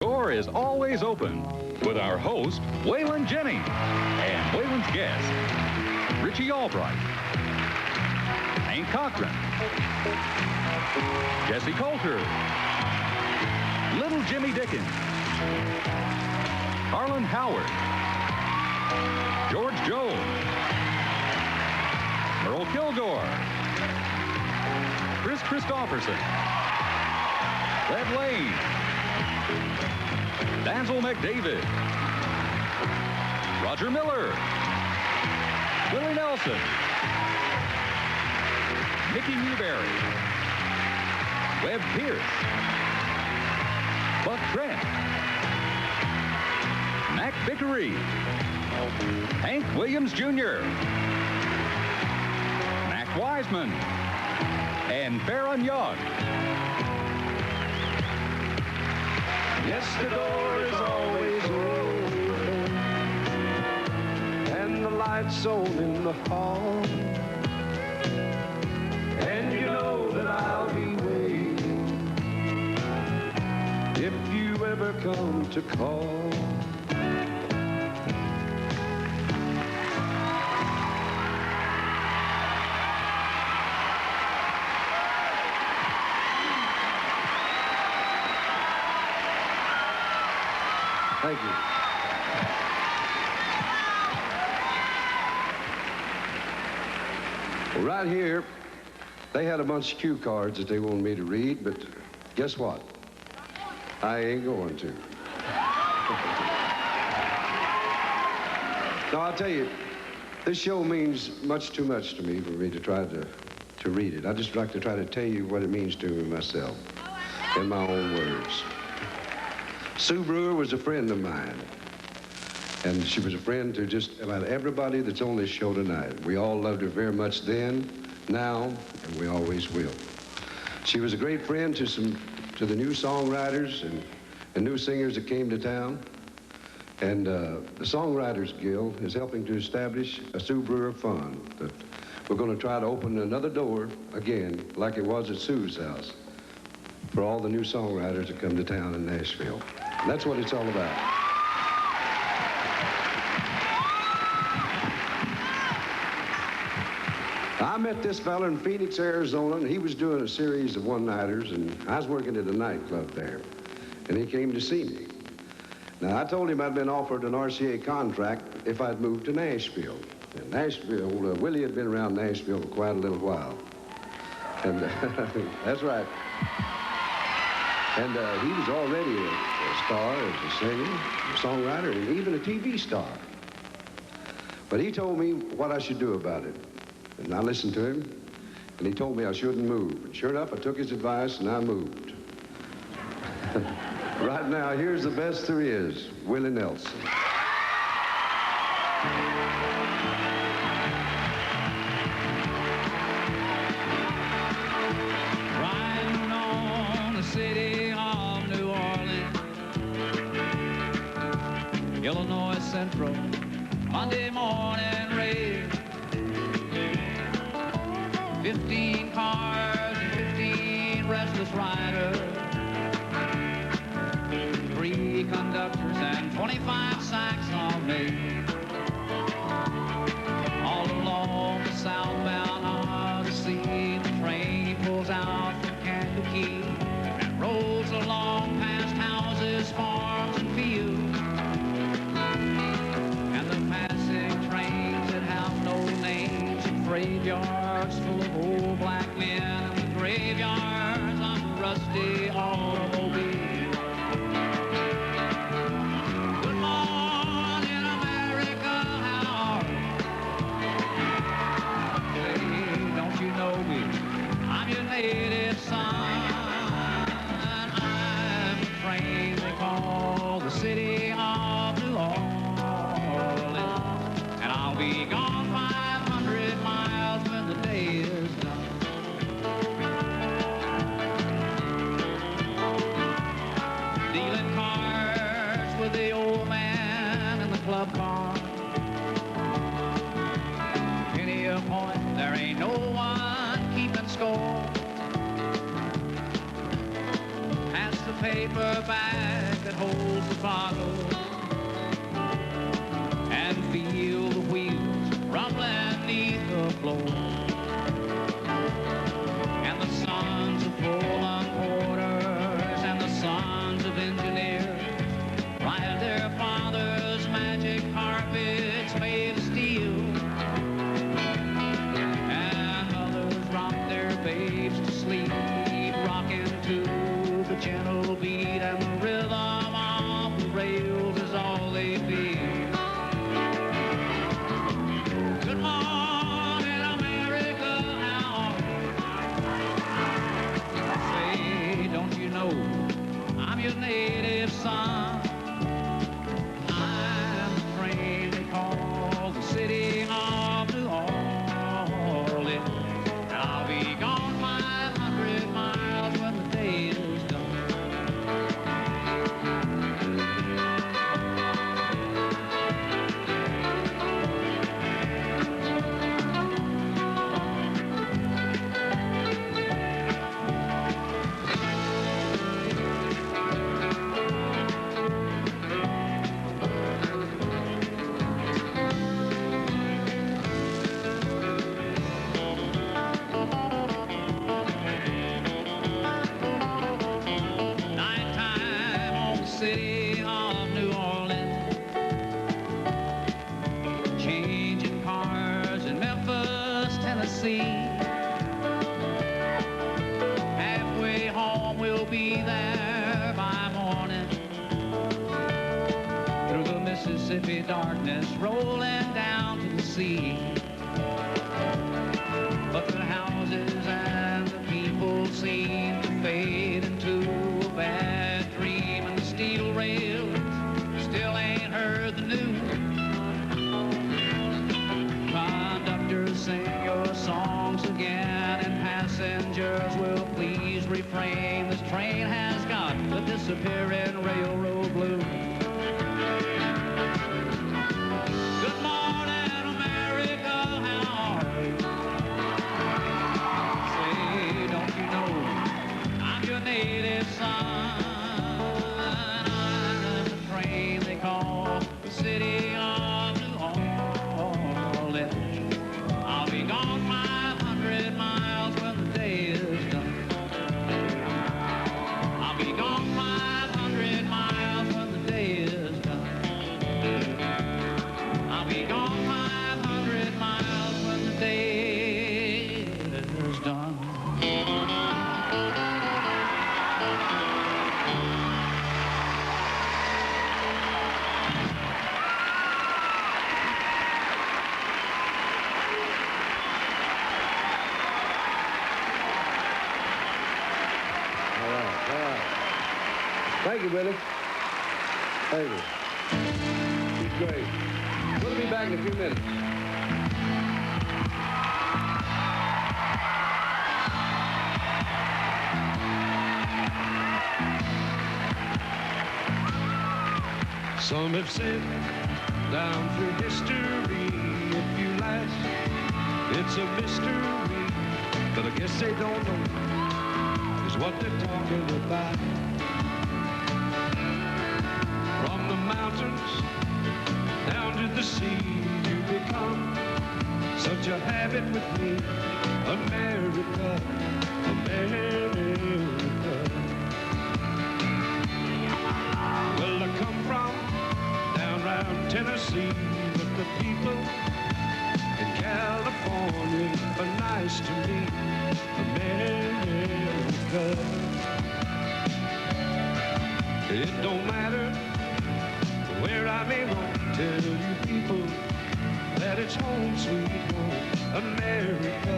Door is always open with our host, Waylon Jennings, and Waylon's guest, Richie Albright, Hank Cochran, Jesse Coulter, Little Jimmy Dickens, Harlan Howard, George Jones, Merle Kilgore, Chris Christopherson, Red Lane, Danzel McDavid, Roger Miller, Willie Nelson, Mickey Newberry, Webb Pierce, Buck Trent, Mac Vickery, Hank Williams Jr., Mac Wiseman, and Baron Young. Yes, the door is always open, and the lights on in the hall, and you know that I'll be waiting if you ever come to call. Thank you. Well, right here, they had a bunch of cue cards that they wanted me to read, but guess what? I ain't going to. No, I'll tell you, this show means much too much to me for me to try to read it. I'd just like to try to tell you what it means to me myself, in my own words. Sue Brewer was a friend of mine, and she was a friend to just about everybody that's on this show tonight. We all loved her very much then, now, and we always will. She was a great friend to the new songwriters and new singers that came to town, and the Songwriters Guild is helping to establish a Sue Brewer Fund that we're going to try to open another door again, like it was at Sue's house, for all the new songwriters that come to town in Nashville. That's what it's all about. I met this fella in Phoenix, Arizona, and he was doing a series of one-nighters, and I was working at a nightclub there, and he came to see me. Now, I told him I'd been offered an RCA contract if I'd moved to Nashville. And Nashville, Willie had been around Nashville for quite a little while. And that's right. And he was already a star as a singer, a songwriter, and even a TV star. But he told me what I should do about it. And I listened to him, and he told me I shouldn't move. And sure enough, I took his advice, and I moved. Right now, here's the best there is, Willie Nelson. Riding on the city of New Orleans, Illinois Central, Monday morning rain. 15 cars and 15 restless riders, 3 conductors and 25 sacks on me. All along the southbound Odyssey, the train pulls out from Kankakee and rolls along past houses, farms, and fields. And the passing trains that have no names and graveyards full of old black men, and the graveyards of rusty automobiles. Good morning, America, how are you? Hey, don't you know me? I'm your native son. I'm the train they call the city of New Orleans, and I'll be gone 500 miles when the day is done. Dealing cards with the old man in the club car. Penny a point, there ain't no one keeping score. Pass the paper bag that holds city of New Orleans, changing cars in Memphis, Tennessee. Halfway home, we'll be there by morning. Through the Mississippi darkness, rolling down to the sea. But the houses and the people seem to fade into a bad dream, and the steel rails still ain't heard the news. Conductors, sing your songs again, and passengers will please refrain. This train has got the disappearing railroad blues. Good morning, America, how are you? Say, don't you know I'm your native son? I'm the train they call the city of New Orleans. I'll be gone 500 miles when the day is done. I'll be gone 500 miles when the day is done. I'll be gone 500 miles when the day is done. All right. Thank you, Willie. Thank you. He's great. We'll be back in a few minutes. Some have said down through history, if you last, it's a mystery. But I guess they don't know is what they're talking about. From the mountains down to the sea, you become such a habit with me. America, America. Well, I come from down round Tennessee, but the people in California are nice to me. America. It don't matter where I may roam, tell you people that it's home sweet home. America,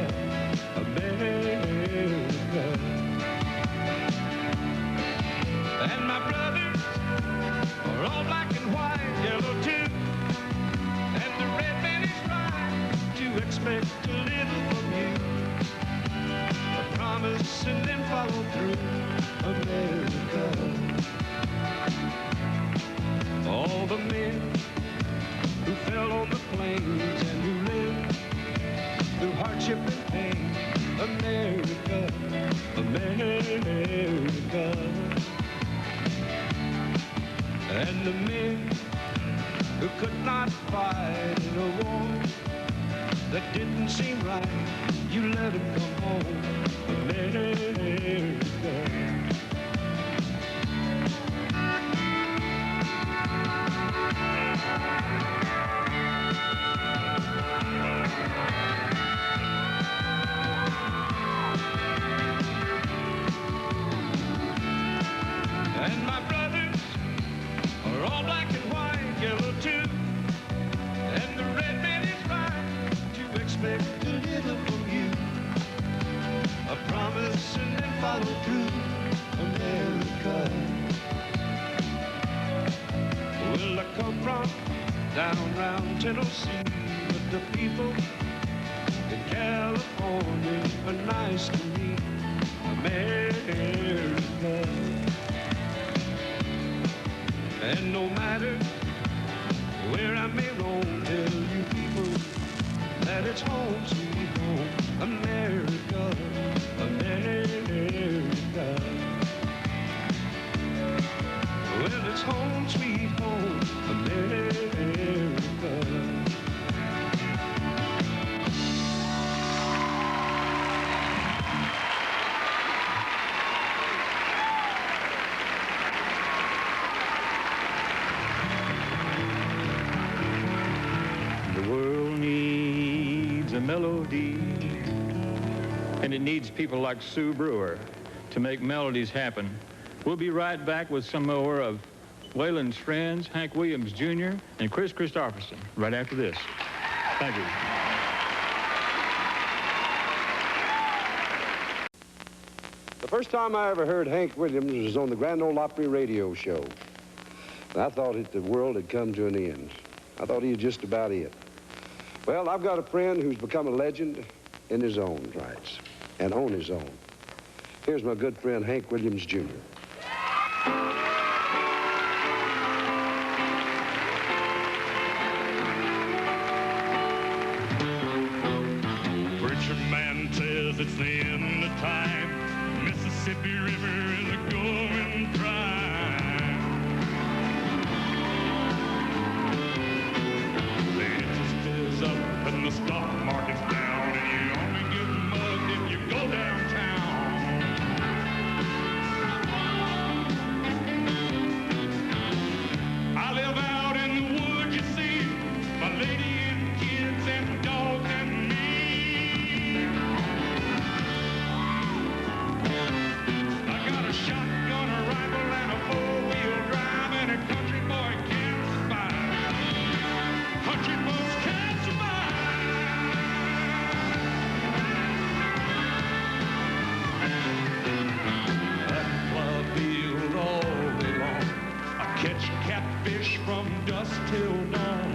America. And my brothers are all black and white, yellow too. And the red man is right to expect a little from you. A promise and then follow through. America. All the men who fell on the plains and who lived through hardship and pain. America, America. And the men who could not fight in a war that didn't seem right, you let them come home. America. And my brothers are all black and white, yellow too. And the red man is right to expect a little from you. A promise and then follow through. America. Well, I come from down round Tennessee, but the people in California are nice to me. America. And no matter where I may roam, tell you people that it's home sweet home. America, America. Well, it's home sweet home, America. melody. And it needs people like Sue Brewer to make melodies happen. We'll be right back with some more of Waylon's friends, Hank Williams Jr. and Chris Christopherson, right after this. Thank you. The first time I ever heard Hank Williams was on the Grand Ole Opry radio show. And I thought the world had come to an end. I thought he was just about it. Well, I've got a friend who's become a legend in his own rights and on his own. Here's my good friend, Hank Williams Jr. Preacher man says it's the end of time. Mississippi River is going dry. The interest is up and the stock market's down, and you only get mugged if you go downtown. I live out in the woods, you see, my lady and kids and dogs and me. I got a shotgun, a rifle, and a four-wheel drive, and a country boy can't survive. Country boys can't survive. That club field all day long, I catch catfish from dusk till dawn.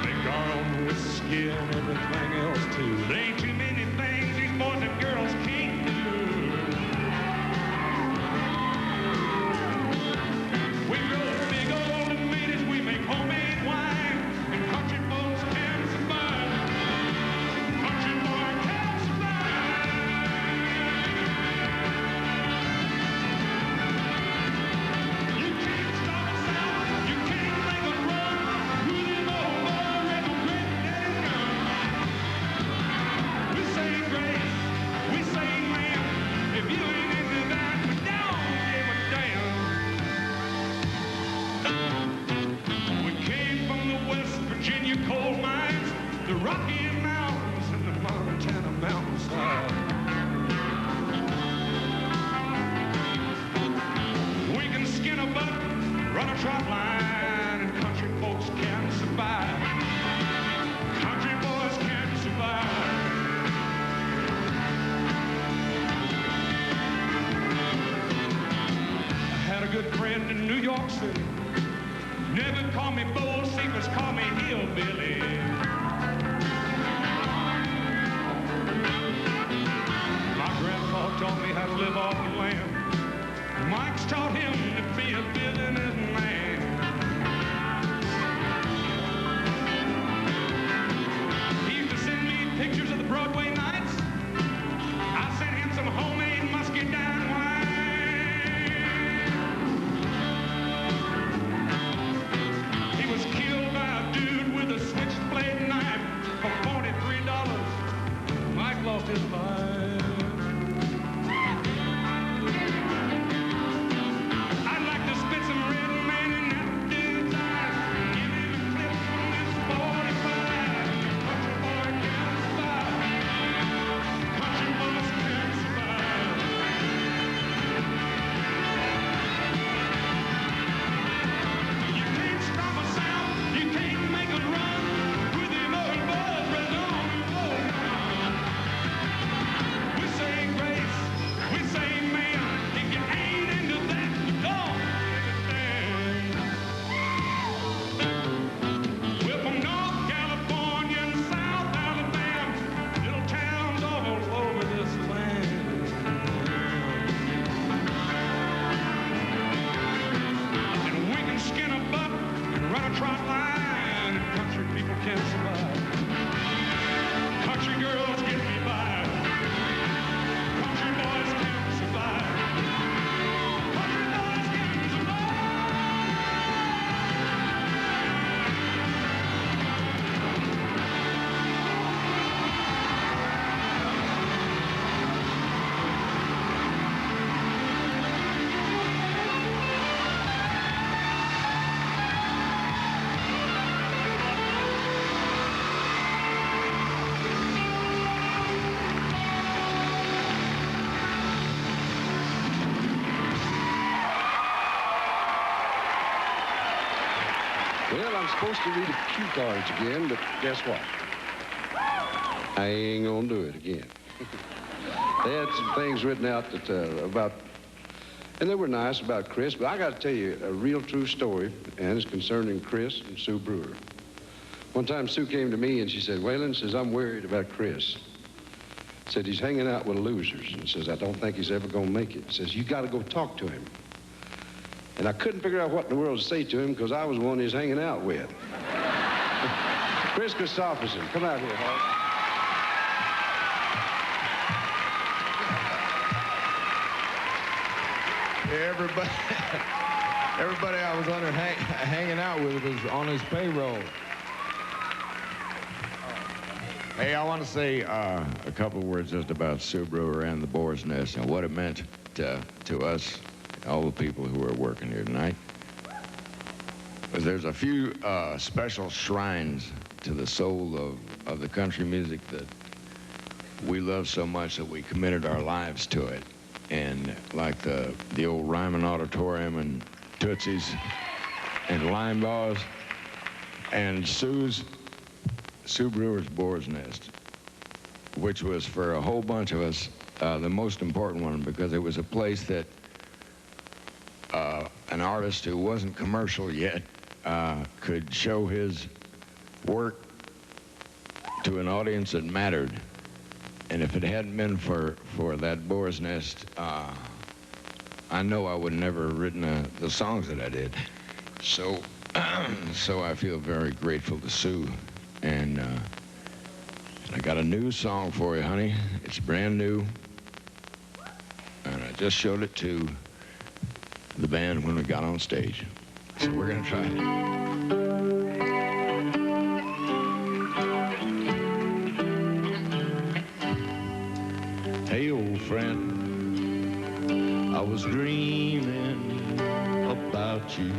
Make our own whiskey and everything else too. There ain't too many things these boys and girls can't do. We grow big old tomatoes, we make homemade wine, and country folks can survive. Country boy can survive. You can't stop us out, you can't make us run. We live on Boar and a great daddy's gun. We say grace, we say lamb. If you ain't into that, we don't give a damn. We came from the West Virginia coal mines, the Rocky Mountains and the Montana mountainside. We can skin a buck, run a trot line, and country folks can survive. Country boys can survive. I had a good friend in New York City. Never call me Boar, seekers call me Hillbilly. My grandpa taught me how to live off the land. Mike's taught him to be a businessman. He used to send me pictures of the Broadway nights. I sent him some homemade muscadine wine. He was killed by a dude with a switchblade knife for $43. Mike lost his life. I'd like to spit some red man in that dude's eyes. Give him a clip from this 45. Country boy can survive. Well, I'm supposed to read the cue cards again, but guess what? I ain't gonna do it again. They had some things written out that about, and they were nice about Chris, but I got to tell you a real true story, and it's concerning Chris and Sue Brewer. One time Sue came to me and she said, Waylon, says, I'm worried about Chris. Said he's hanging out with losers, and says, I don't think he's ever gonna make it. Says, you got to go talk to him. And I couldn't figure out what in the world to say to him because I was the one he's hanging out with. Chris Christopherson, come out here, Hawk. Everybody I was hanging out with was on his payroll. Hey, I want to say a couple of words just about Sue Brewer and the Boar's Nest and what it meant to us, all the people who are working here tonight. But there's a few special shrines to the soul of the country music that we love so much that we committed our lives to it. And like the old Ryman Auditorium and Tootsie's and Limebaugh's and Sue Brewer's Boar's Nest, which was for a whole bunch of us the most important one because it was a place that an artist who wasn't commercial yet could show his work to an audience that mattered. And if it hadn't been for that Boar's Nest, I know I would never have written the songs that I did. So I feel very grateful to Sue. And I got a new song for you, honey. It's brand new. And I just showed it to the band when we got on stage. So we're gonna try it. Hey, old friend, I was dreaming about you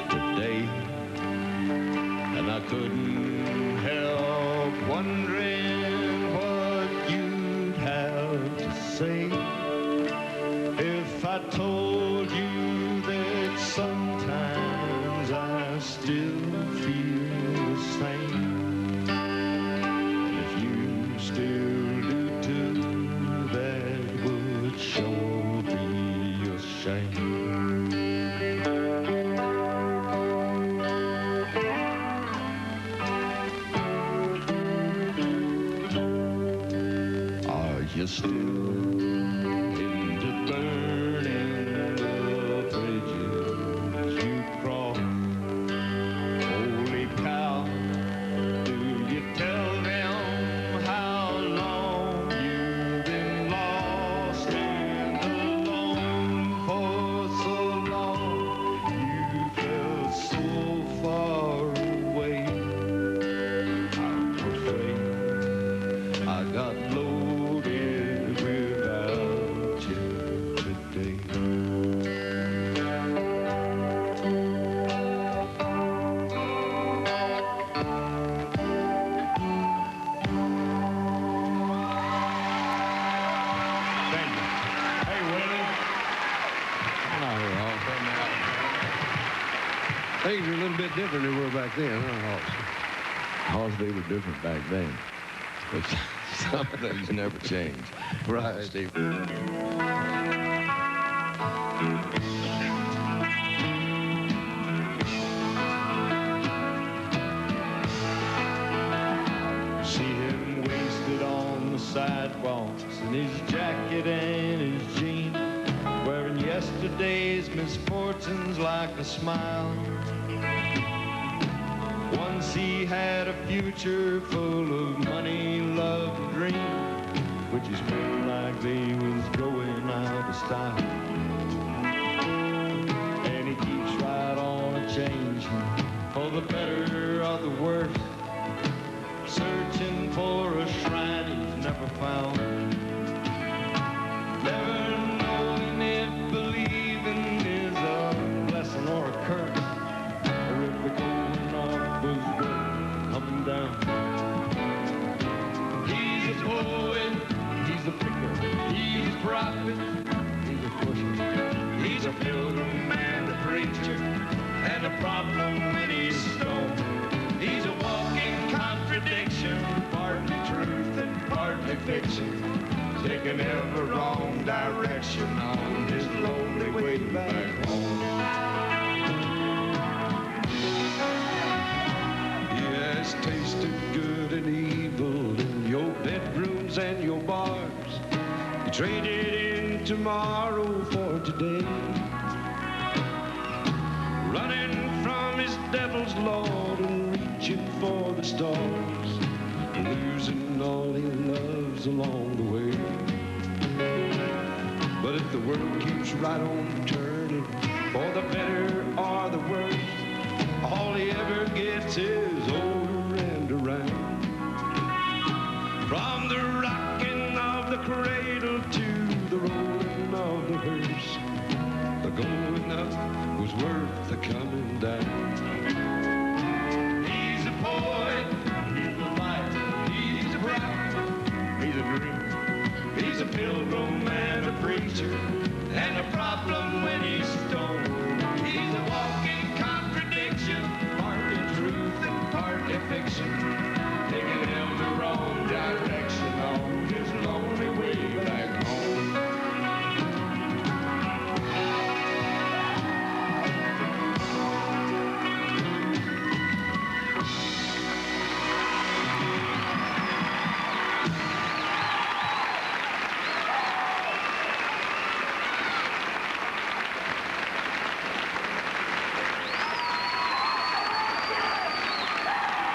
today, and I couldn't help wondering what you'd have to say if I told you that sometimes I still feel the same. And if you still do too, that would sure be a shame. Are you still into burning the bridges you crossed? Holy cow, do you tell them how long you've been lost and alone for so long? You felt so far away. I'm afraid I got loaded without you today. Thank you. Hey, Willie. Come on here, Hawk. Things are a little bit different than they were back then, huh, Hawks? Hawks, they were different back then. But some things never change. Right. Steve. See him wasted on the sidewalks in his jacket and his jeans, wearing yesterday's misfortunes like a smile. Once he had a future full of money, love, and dreams, which he spent like they was going out of style. And he keeps right on a-changing for the better or the worse, searching for a shrine he's never found. Never knowing if believing is a blessing or a curse, or if the going off was good coming down. He's a poet, he's a picker, he's a prophet, he's a pusher, he's a pilgrim and a preacher, and a problem when he conviction, taking every wrong direction on his lonely way back home. He has tasted good and evil in your bedrooms and your bars. He traded in tomorrow for today, running from his devil's lord and reaching for the stars, losing all he loves along the way. But if the world keeps right on turning, for the better or the worse, all he ever gets is over and around. From the rocking of the cradle to the rolling of the hearse, the going up was worth the coming down. He's a poet, he's a light, he's a bride, he's a dream, he's a pilgrim and a preacher, and a problem when he's stoned. He's a walking contradiction, partly truth and partly fiction, taking him the wrong direction on his lonely way back home.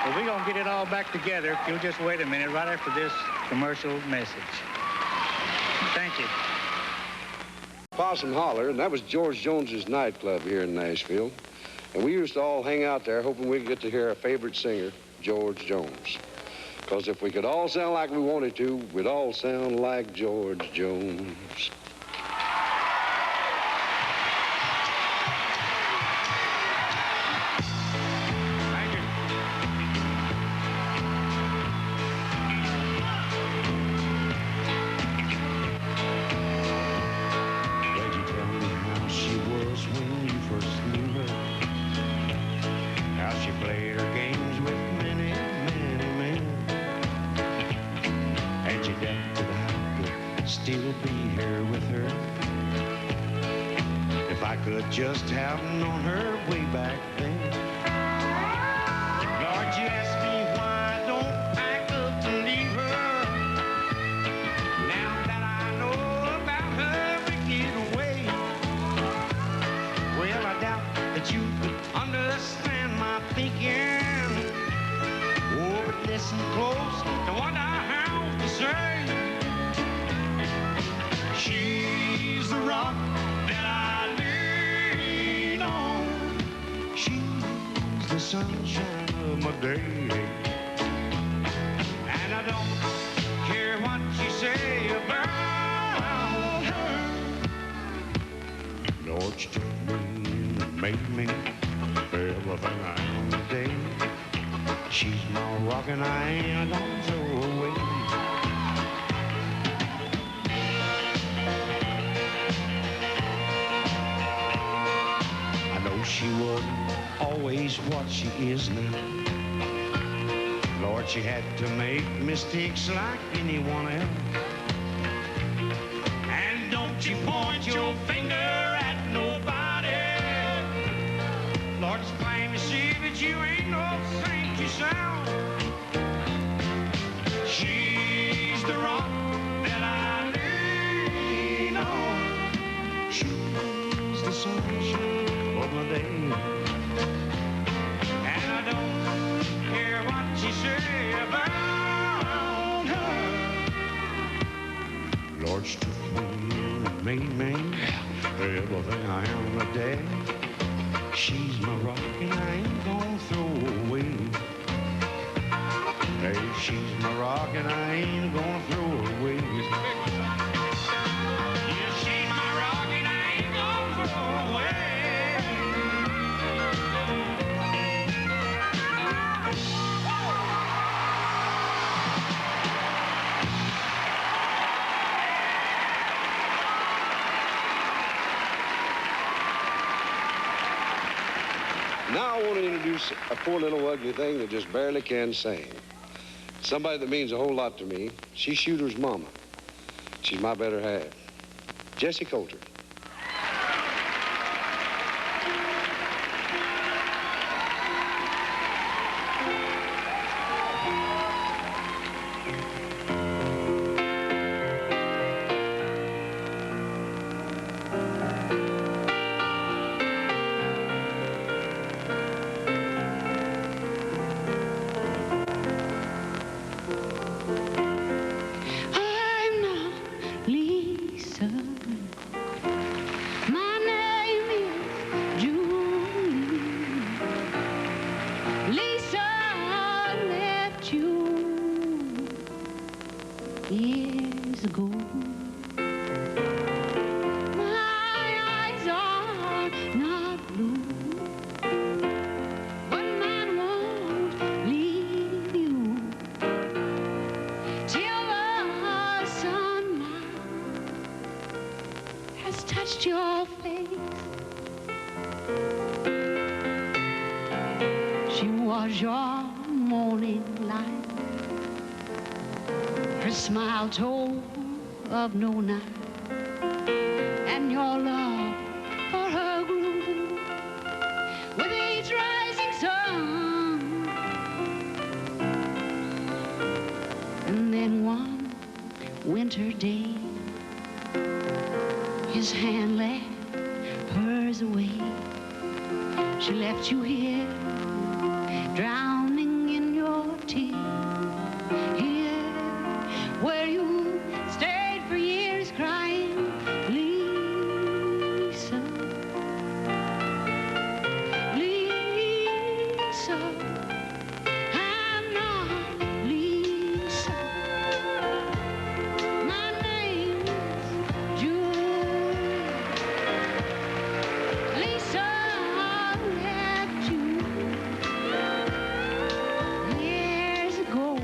Well, we're going to get it all back together if you'll just wait a minute right after this commercial message. Thank you. Possum Holler, and that was George Jones's nightclub here in Nashville. And we used to all hang out there hoping we'd get to hear our favorite singer, George Jones. Because if we could all sound like we wanted to, we'd all sound like George Jones. Just have known her way back then. Lord, you ask me why I don't pack up to leave her. Now that I know about her wicked way, well, I doubt that you could understand my thinking. Oh, but listen close to what I have to say. She's the rock that I the sunshine of my day, and I don't care what you say about her. Lord, she took me and made me everything I am today. She's my rock and I ain't gonna throw away. I know she wasn't always what she is now. Lord, she had to make mistakes like anyone else. And don't you point your finger at nobody. Lord, it's plain to see that you ain't no saint yourself. She's the rock that I lean on. She's the sunshine of my day. Lord, she took me and made me everything I am today. She's my rock and I ain't gonna throw away. Hey, she's my rock and I ain't gonna throw away. Yeah, she's my rock and I ain't gonna throw away. Now I want to introduce a poor little ugly thing that just barely can sing. Somebody that means a whole lot to me. She's Shooter's mama. She's my better half. Jessie Coulter. Told of no night, and your love for her grew with each rising sun. And then one winter day, his hand left hers away. She left you here, drowning in your tears. Where you stayed for years crying, Lisa, Lisa, I'm not Lisa. My name is Julie. Lisa, I left you years ago.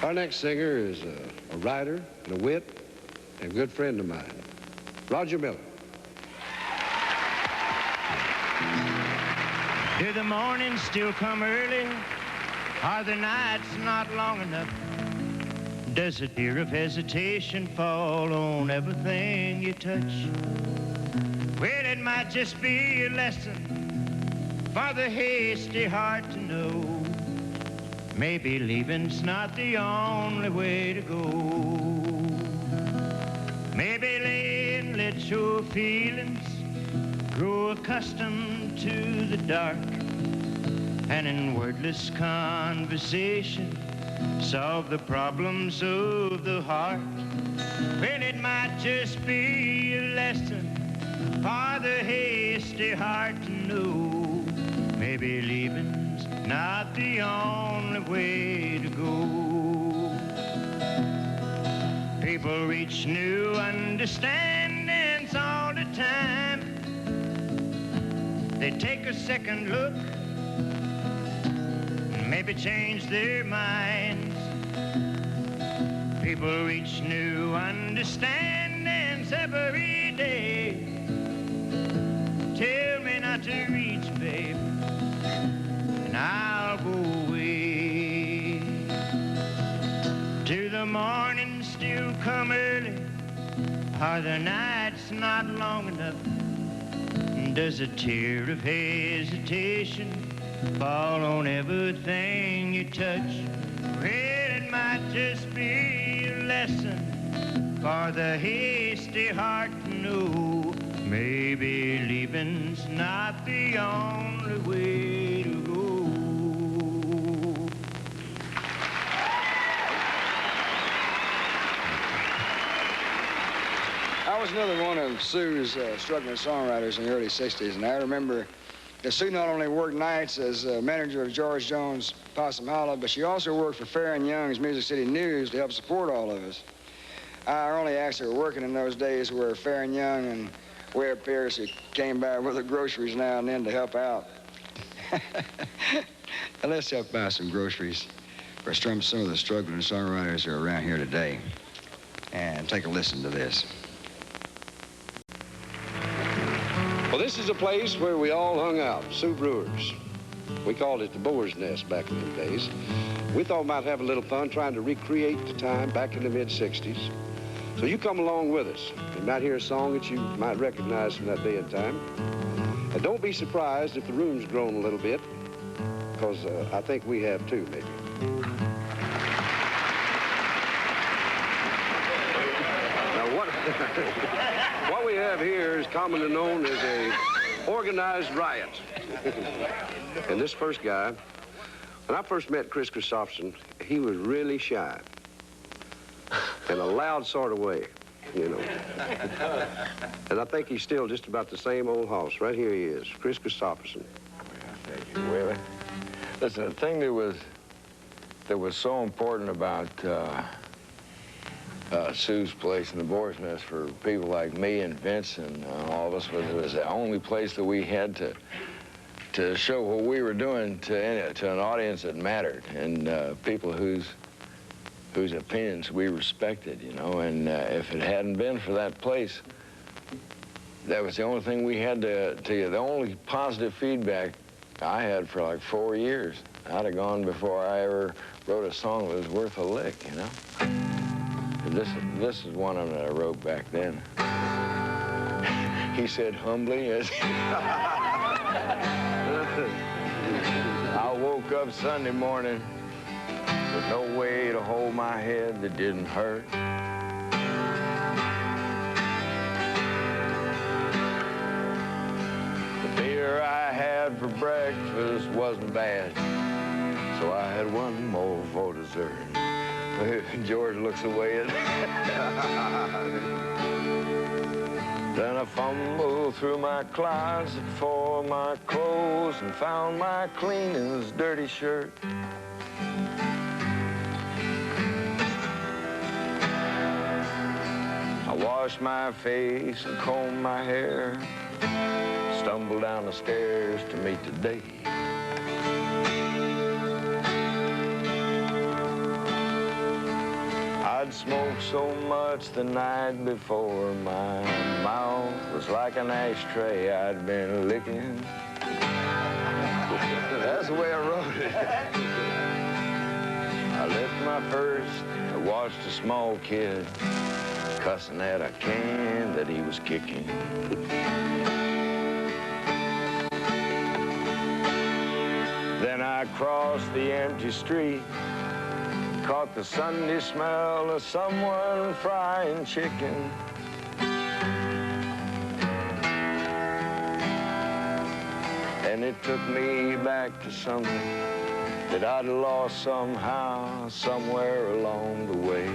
Our next singer is a writer and a wit and a good friend of mine, Roger Miller. Do the mornings still come early? Are the nights not long enough? Does a tear of hesitation fall on everything you touch? Well, it might just be a lesson for the hasty heart to know. Maybe leaving's not the only way to go. Maybe lay and let your feelings grow accustomed to the dark, and in wordless conversation solve the problems of the heart. Well, it might just be a lesson for the hasty heart to know. Maybe leaving's not the only way to go. People reach new understandings all the time. They take a second look and maybe change their minds. People reach new understandings every day. Tell me not to reach, babe, and I'll go away. Do the mornings still come early? Are the nights not long enough? Does a tear of hesitation fall on everything you touch? Well, it might just be a lesson for the hasty heart to know. Maybe leaving's not the only way to go. I was another one of Sue's struggling songwriters in the early 60s, and I remember that Sue not only worked nights as manager of George Jones' Possum Holler, but she also worked for Fair and Young's Music City News to help support all of us. Our only acts that were working in those days were Fair and Young and Ware Pierce, who came by with the groceries now and then to help out. Now let's help buy some groceries for some of the struggling songwriters who are around here today. And take a listen to this. Well, this is a place where we all hung out, Sue Brewer's. We called it the Boar's Nest back in the days. We thought we might have a little fun trying to recreate the time back in the mid-'60s. So you come along with us. You might hear a song that you might recognize from that day and time. And don't be surprised if the room's grown a little bit, because I think we have too, maybe. What we have here is commonly known as a organized riot. And this first guy, when I first met Chris Christopherson, he was really shy. In a loud sort of way, you know. And I think he's still just about the same old hoss. Right here he is, Chris Christopherson. Thank you, Willie. Listen, the thing that was so important about Sue's place in the Boar's Nest for people like me and Vince and all of us was the only place that we had to show what we were doing to an audience that mattered, and people whose opinions we respected, you know. And if it hadn't been for that place, that was the only thing we had to you. The only positive feedback I had for like 4 years. I'd have gone before I ever wrote a song that was worth a lick, you know. This is one of them that I wrote back then. He said humbly, as I woke up Sunday morning with no way to hold my head that didn't hurt. The beer I had for breakfast wasn't bad, so I had one more for dessert. George looks away at Then I fumbled through my closet for my clothes and found my clean and dirty shirt. I washed my face and combed my hair, stumbled down the stairs to meet the day. I'd smoked so much the night before, my mouth was like an ashtray I'd been licking. That's the way I wrote it. I left my first, I watched a small kid cussing at a can that he was kicking. Then I crossed the empty street, caught the Sunday smell of someone frying chicken. And it took me back to something that I'd lost somehow, somewhere along the way.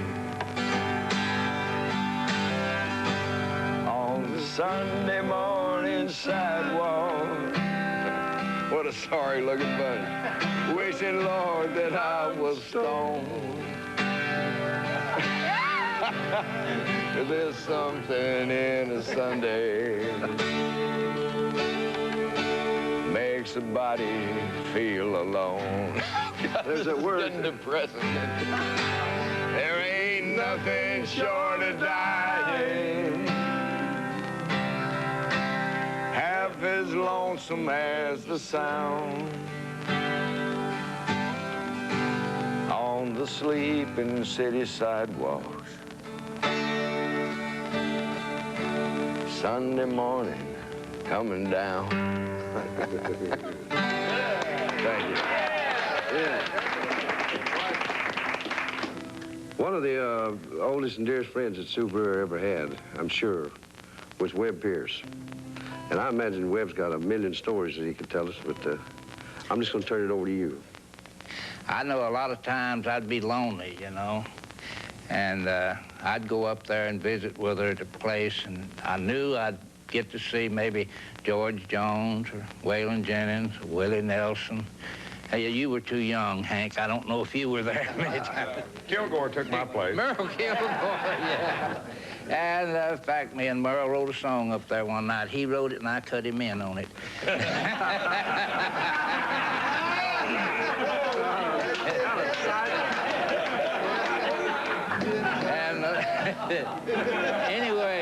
On the Sunday morning sidewalk, what a sorry-looking bunch. Wishing, Lord, that I was stoned. There's something in a Sunday makes a body feel alone. There's a word. Depressing. There ain't nothing short of dying half as lonesome as the sound on the sleeping city sidewalks. Sunday morning coming down. Thank you. Yeah. One of the oldest and dearest friends that Sue Brewer ever had, I'm sure, was Webb Pierce. And I imagine Webb's got a million stories that he could tell us, but I'm just going to turn it over to you. I know a lot of times I'd be lonely, you know, And I'd go up there and visit with her at the place, and I knew I'd get to see maybe George Jones or Waylon Jennings or Willie Nelson. Hey, you were too young, Hank. I don't know if you were there many times. Kilgore took my place. Merle Kilgore, yeah. And in fact, me and Merle wrote a song up there one night. He wrote it, and I cut him in on it. And anyway,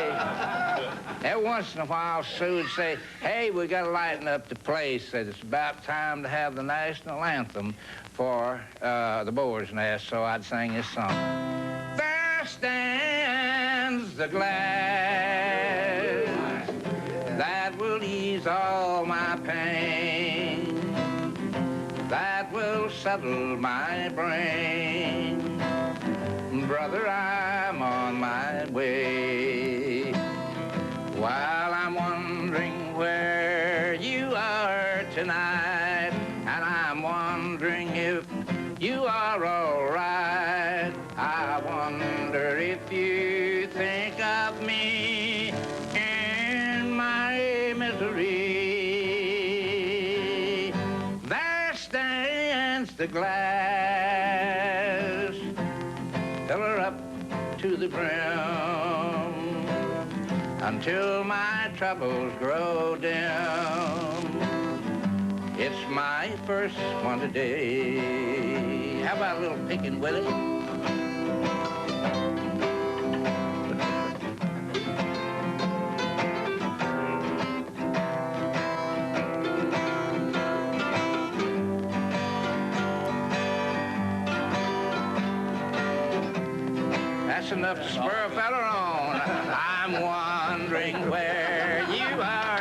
every once in a while, Sue would say, hey, we got to lighten up the place. That it's about time to have the national anthem for the Boar's Nest. So I'd sing this song. There stands the glass that will ease all my pain, that will settle my brain. Brother, I'm on my way. While I'm wondering where you are tonight, and I'm wondering if you are all right. I wonder if you think of me in my misery. There stands the glass, fill her up to the brim, until my troubles grow dim. It's my first one today. How about a little picking, Willie? That's enough to spur a fella on. I'm wondering where you are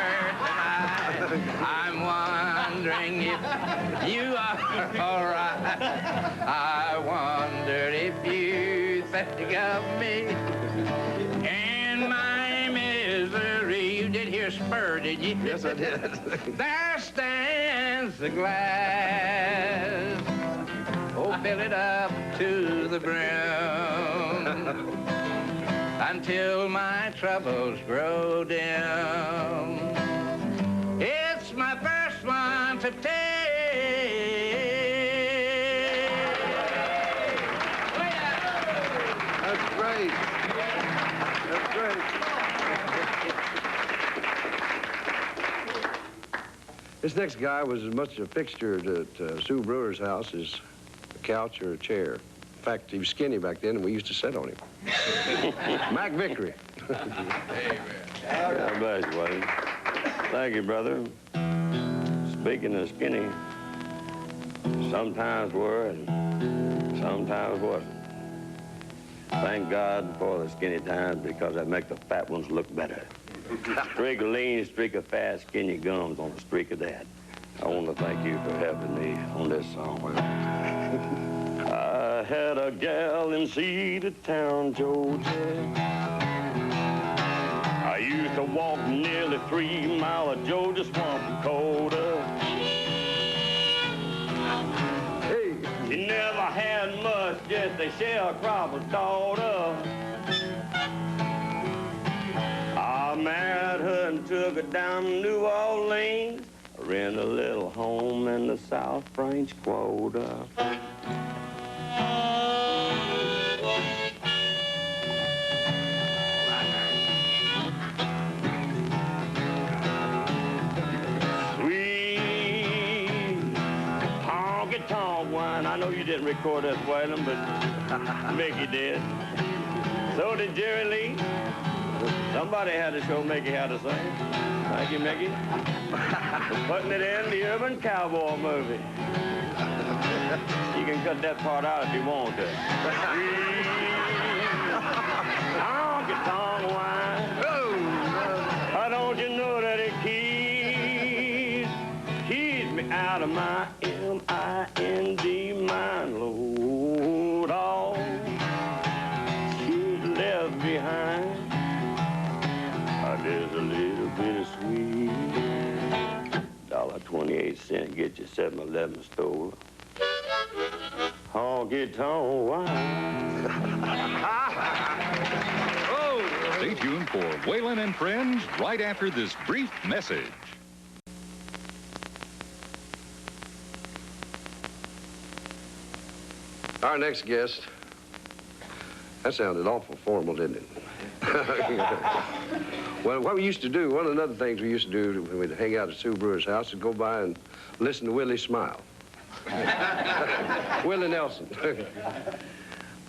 tonight. I'm wondering if you are all right. I wondered if you think of me in my misery. You did hear spur, did you? Yes, I did. There stands the glass. Oh, fill it up to the brim, until my troubles grow dim. It's my first one to take. That's great. That's great. This next guy was as much a fixture at Sue Brewer's house as a couch or a chair. In fact, he was skinny back then, and we used to sit on him. Mac Vickery. God bless you, Willie. Thank you, brother. Speaking of skinny, sometimes were and sometimes wasn't. Thank God for the skinny times, because that make the fat ones look better. Streak of lean, streak of fat, skin your gums on a streak of that. I want to thank you for helping me on this song. I had a gal in Cedartown, Georgia. I used to walk nearly 3 miles of Georgia swamp and coda. Hey. She never had much, just a sharecropper's daughter. I married her and took her down to New Orleans. I rented a little home in the South French Quarter. Honky-tonk wine. I know you didn't record that, Waylon, but Mickey did. So did Jerry Lee. Somebody had to show Mickey how to sing. Thank you, Mickey. For putting it in the Urban Cowboy movie. You can cut that part out if you want to. Honky-tonk wine. Why don't you know that it keeps me out of my M-I-N-D mind, Lord, all she's left behind. There's a little bit of sweet. $1.28, get you 7-Eleven store. honky-tonk wine. Stay tuned for Waylon and Friends right after this brief message. Our next guest, that sounded awful formal, didn't it? Well, what we used to do, one of the other things we used to do when we'd hang out at Sue Brewer's house is go by and listen to Willie smile. Willie Nelson.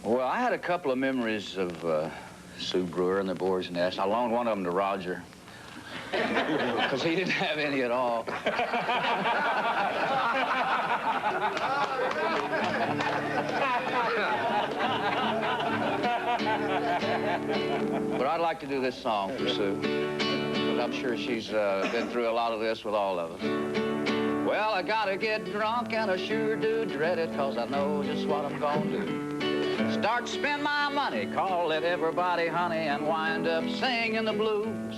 Well, I had a couple of memories of Sue Brewer and the Boar's Nest. I loaned one of them to Roger because he didn't have any at all. But I'd like to do this song for Sue, because I'm sure she's been through a lot of this with all of us. Well, I gotta get drunk, and I sure do dread it, cause I know just what I'm gonna do. Start to spend my money, call it everybody honey, and wind up singing the blues.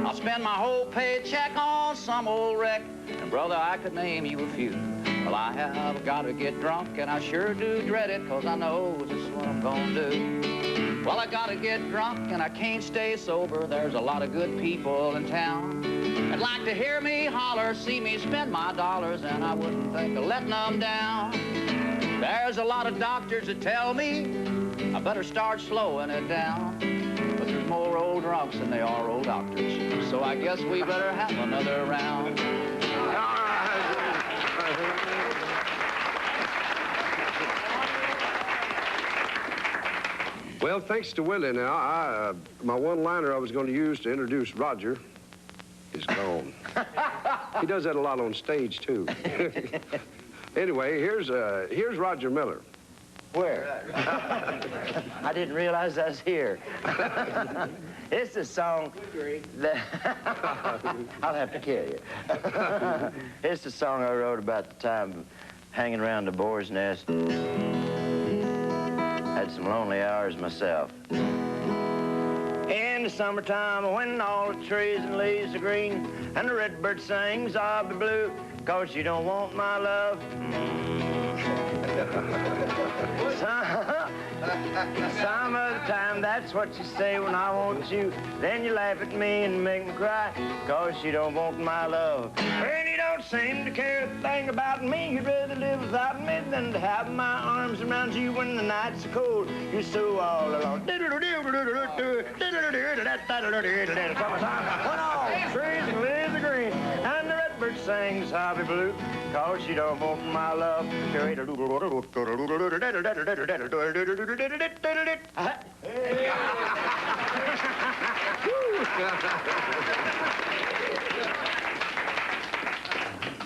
I'll spend my whole paycheck on some old wreck, and brother, I could name you a few. Well, I have gotta get drunk, and I sure do dread it, cause I know just what I'm gonna do. Well, I gotta get drunk, and I can't stay sober. There's a lot of good people in town. I'd like to hear me holler, see me spend my dollars, and I wouldn't think of letting them down. There's a lot of doctors that tell me I better start slowing it down. But there's more old drunks than there are old doctors, so I guess we better have another round. Well, thanks to Willie now, my one-liner I was going to use to introduce Roger is gone. He does that a lot on stage, too. Anyway, here's Roger Miller. Where? I didn't realize I was here. It's a song that I'll have to kill you. It's a song I wrote about the time hanging around the Boar's Nest. Had some lonely hours myself. In the summertime, when all the trees and leaves are green, and the redbird sings, I'll be blue, 'cause you don't want my love. Some of the time, that's what you say when I want you. Then you laugh at me and make me cry, 'cause you don't want my love. And you don't seem to care a thing about me. You'd rather live without me than to have my arms around you when the nights are cold. You're so all alone. When all the trees and leaves are green, and the redbird sings, I'll be blue, 'cause you don't want my love.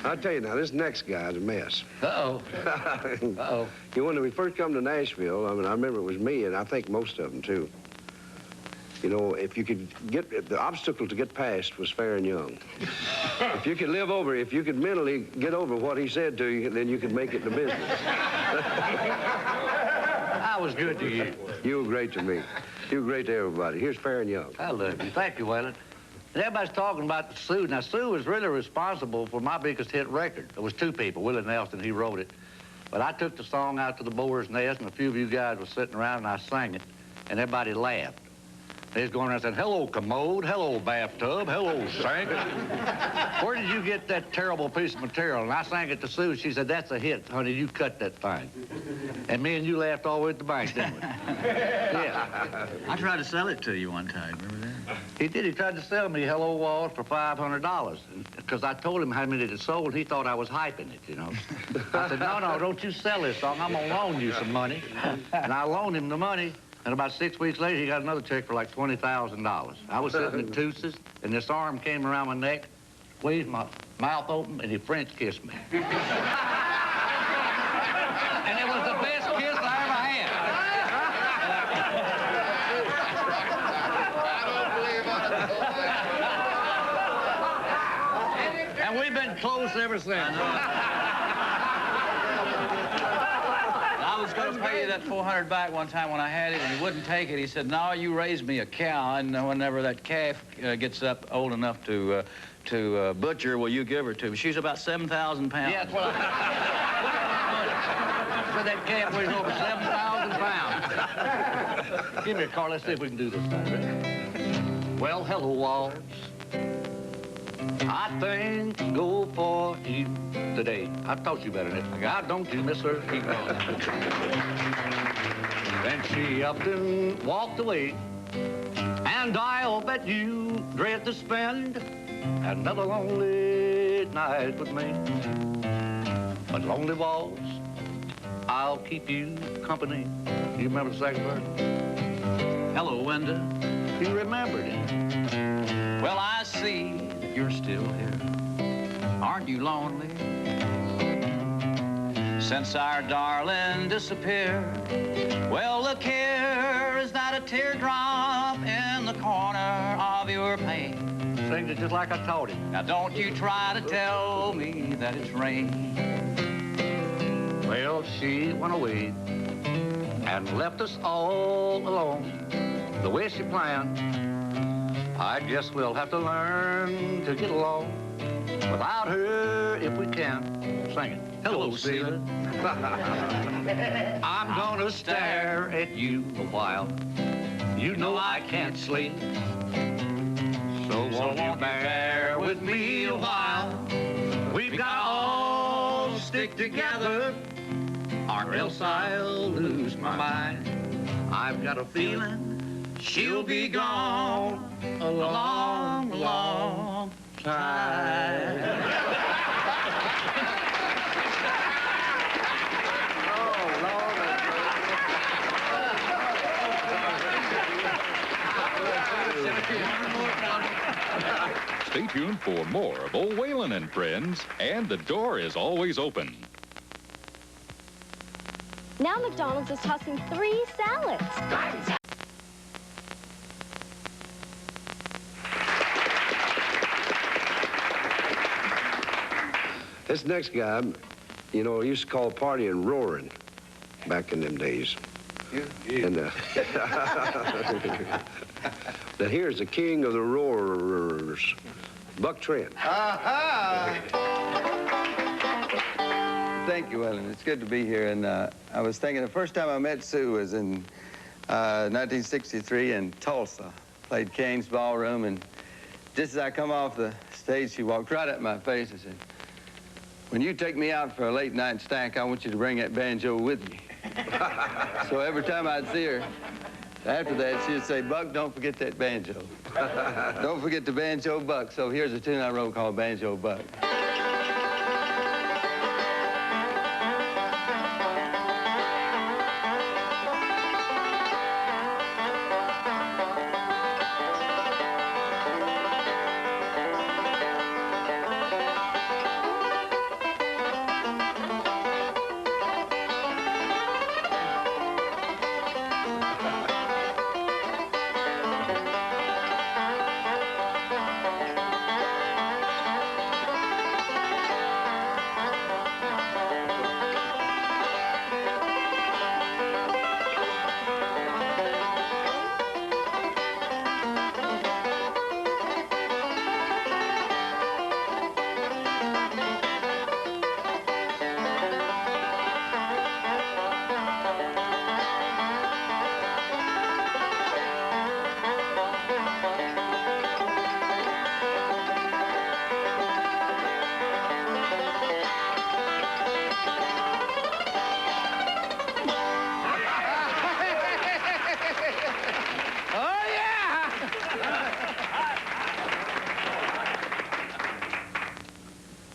I'll tell you now, this next guy's a mess. Uh-oh. Uh-oh. You know, when we first come to Nashville, I mean, I remember it was me, and I think most of them, too. You know, if you could get, the obstacle to get past was fair and young. If you could if you could mentally get over what he said to you, then you could make it in the business. I was good to you. You were great to me. You were great to everybody. Here's fair and young. I love you. Thank you, Waylon. And everybody's talking about Sue. Now, Sue was really responsible for my biggest hit record. There was two people, Willie Nelson, he wrote it. But I took the song out to the Boar's Nest, and a few of you guys were sitting around, and I sang it, and everybody laughed. They was going around and said, hello, commode, hello, bathtub, hello, sink. Where did you get that terrible piece of material? And I sang it to Sue. She said, that's a hit, honey. You cut that thing. And me and you laughed all the way at the bank, didn't we? Yeah. I tried to sell it to you one time, remember that? He did. He tried to sell me Hello Walls for $500 because I told him how many it sold, and he thought I was hyping it, you know. I said, no, don't you sell this song. I'm going to loan you some money. And I loaned him the money. And about 6 weeks later, he got another check for like $20,000. I was sitting at Toots's, and this arm came around my neck, squeezed my mouth open, and he French kissed me. And it was the best kiss I ever had. And we've been close ever since. I was going to pay you that $400 back one time when I had it, and he wouldn't take it. He said, no, you raised me a cow, and whenever that calf gets up old enough to butcher, will you give her to me? She's about 7,000 pounds. Yeah, that's what said that calf weighs over 7,000 pounds. Give me a car. Let's see if we can do this thing, Rick. Well, hello, walls. I think go for you today. I taught you better than this. God, don't you miss her? Keep going. Then she up and walked away. And I'll bet you dread to spend another lonely night with me. But lonely walls, I'll keep you company. You remember the second verse? Hello, Linda. You remembered it. Well, I see that you're still here. Aren't you lonely? Since our darling disappeared. Well, look here, is that a teardrop in the corner of your pain? Sings it just like I taught him. Now, don't you try to tell me that it's rain. Well, she went away and left us all alone. The way she planned, I guess we'll have to learn to get along without her if we can. Sing it. Hello, sailor. I'm gonna stare at you a while. You know I can't sleep. So won't you bear with me a while? We've got to all stick together, or else I'll lose my mind. I've got a feeling she'll be gone a long, long time. Stay tuned for more of Old Waylon and Friends, and the door is always open. Now McDonald's is tossing 3 salads. This next guy, you know, used to call partying roaring back in them days. And that here's the king of the roarers, Buck Trent. Thank you, Waylon. It's good to be here. And I was thinking the first time I met Sue was in 1963 in Tulsa. Played Kane's Ballroom, and just as I come off the stage, she walked right up my face and said, "When you take me out for a late night snack, I want you to bring that banjo with me." So every time I'd see her, after that, she'd say, "Buck, don't forget that banjo." Don't forget the banjo, Buck. So here's a tune I wrote called Banjo Buck.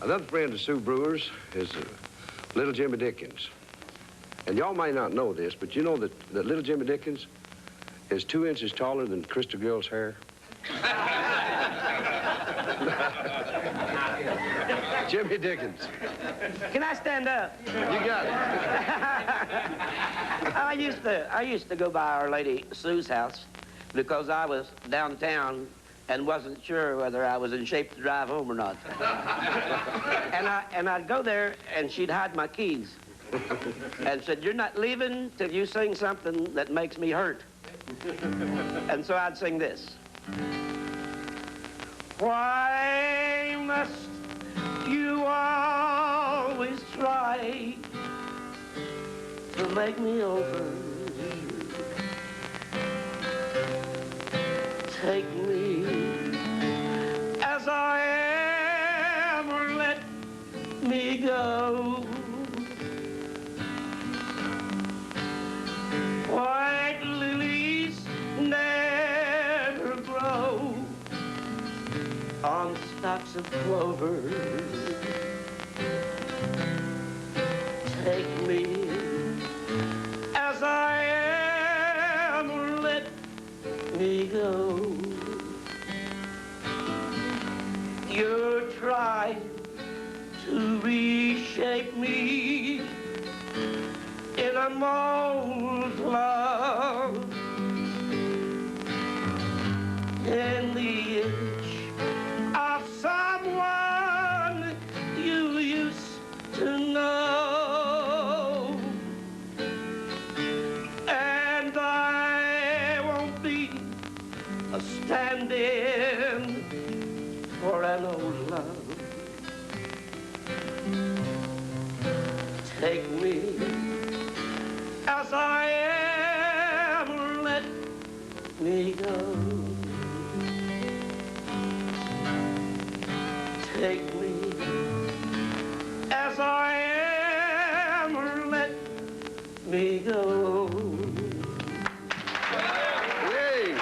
Another friend of Sue Brewer's is little Jimmy Dickens. And y'all might not know this, but you know that little Jimmy Dickens is 2 inches taller than Crystal Girl's hair? Jimmy Dickens. Can I stand up? You got it. I used to go by Our Lady Sue's house because I was downtown and wasn't sure whether I was in shape to drive home or not. and I'd go there, and she'd hide my keys and said, "You're not leaving till you sing something that makes me hurt." And so I'd sing this. Why must you always try make me over. Take me as I am or let me go. White lilies never grow on stalks of clover. Take me as I am or let me go. You're trying to reshape me in a mold, love, in the image of someone you used to know. And I won't be a stand-in for an old love. Take me as I am, or let me go. Take me as I am, or let me go. Yay!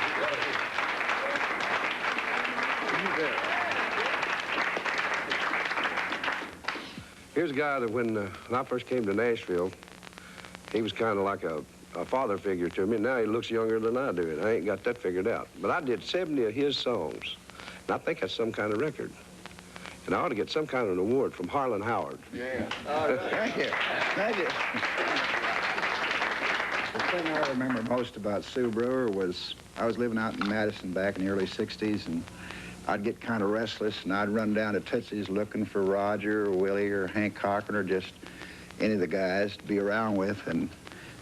Here's a guy that when I first came to Nashville, he was kind of like a father figure to me. Now he looks younger than I do, and I ain't got that figured out. But I did 70 of his songs, and I think that's some kind of record. And I ought to get some kind of an award from Harlan Howard. Yeah. Thank you. Thank you. The thing I remember most about Sue Brewer was I was living out in Madison back in the early 60s, and I'd get kind of restless, and I'd run down to Tootsie's looking for Roger or Willie or Hank Cochran or just any of the guys to be around with. And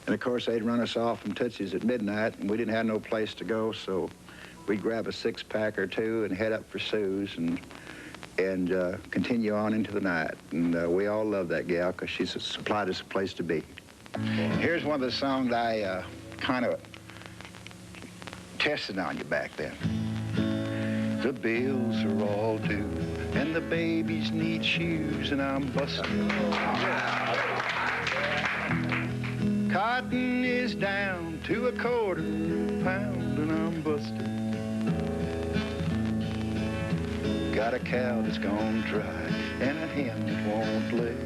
of course, they'd run us off from Tootsie's at midnight, and we didn't have no place to go, so we'd grab a six-pack or two and head up for Sue's and continue on into the night. And we all love that gal because she supplied us a place to be. Here's one of the songs I kind of tested on you back then. The bills are all due, and the babies need shoes, and I'm busted. Cotton is down to $0.25 pound, and I'm busted. Got a cow that's gone dry, and a hen that won't lay.